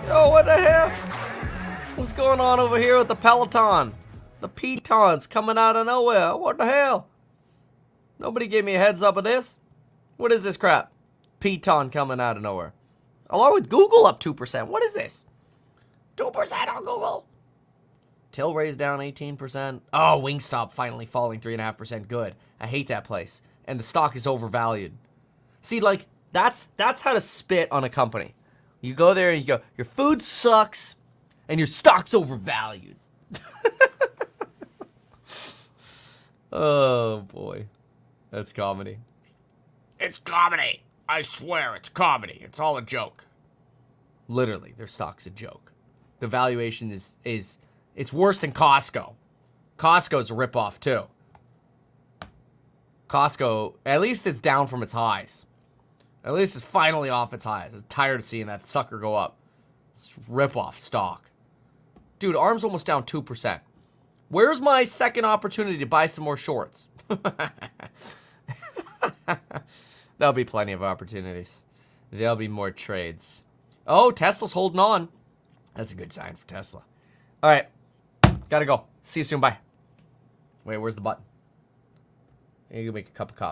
Yo, what the hell? What's going on over here with the Peloton? The pitons coming out of nowhere. What the hell? Nobody gave me a heads up of this. What is this crap? Piton coming out of nowhere. Along with Google up 2%. What is this? 2% on Google. Tilray's down 18%. Oh, Wingstop finally falling 3.5%. Good. I hate that place. And the stock is overvalued. See, like, that's how to spit on a company. You go there and you go, your food sucks and your stock's overvalued. Oh, boy. That's comedy. It's comedy. I swear it's comedy. It's all a joke. Literally, their stock's a joke. The valuation is it's worse than Costco. Costco's a ripoff too. Costco, at least it's down from its highs. At least it's finally off its highs. I'm tired of seeing that sucker go up. It's ripoff stock. Dude, ARM's almost down 2%. Where's my second opportunity to buy some more shorts? There'll be plenty of opportunities. There'll be more trades. Oh, Tesla's holding on. That's a good sign for Tesla. All right. Gotta go. See you soon. Bye. Wait, where's the button? You can make a cup of coffee.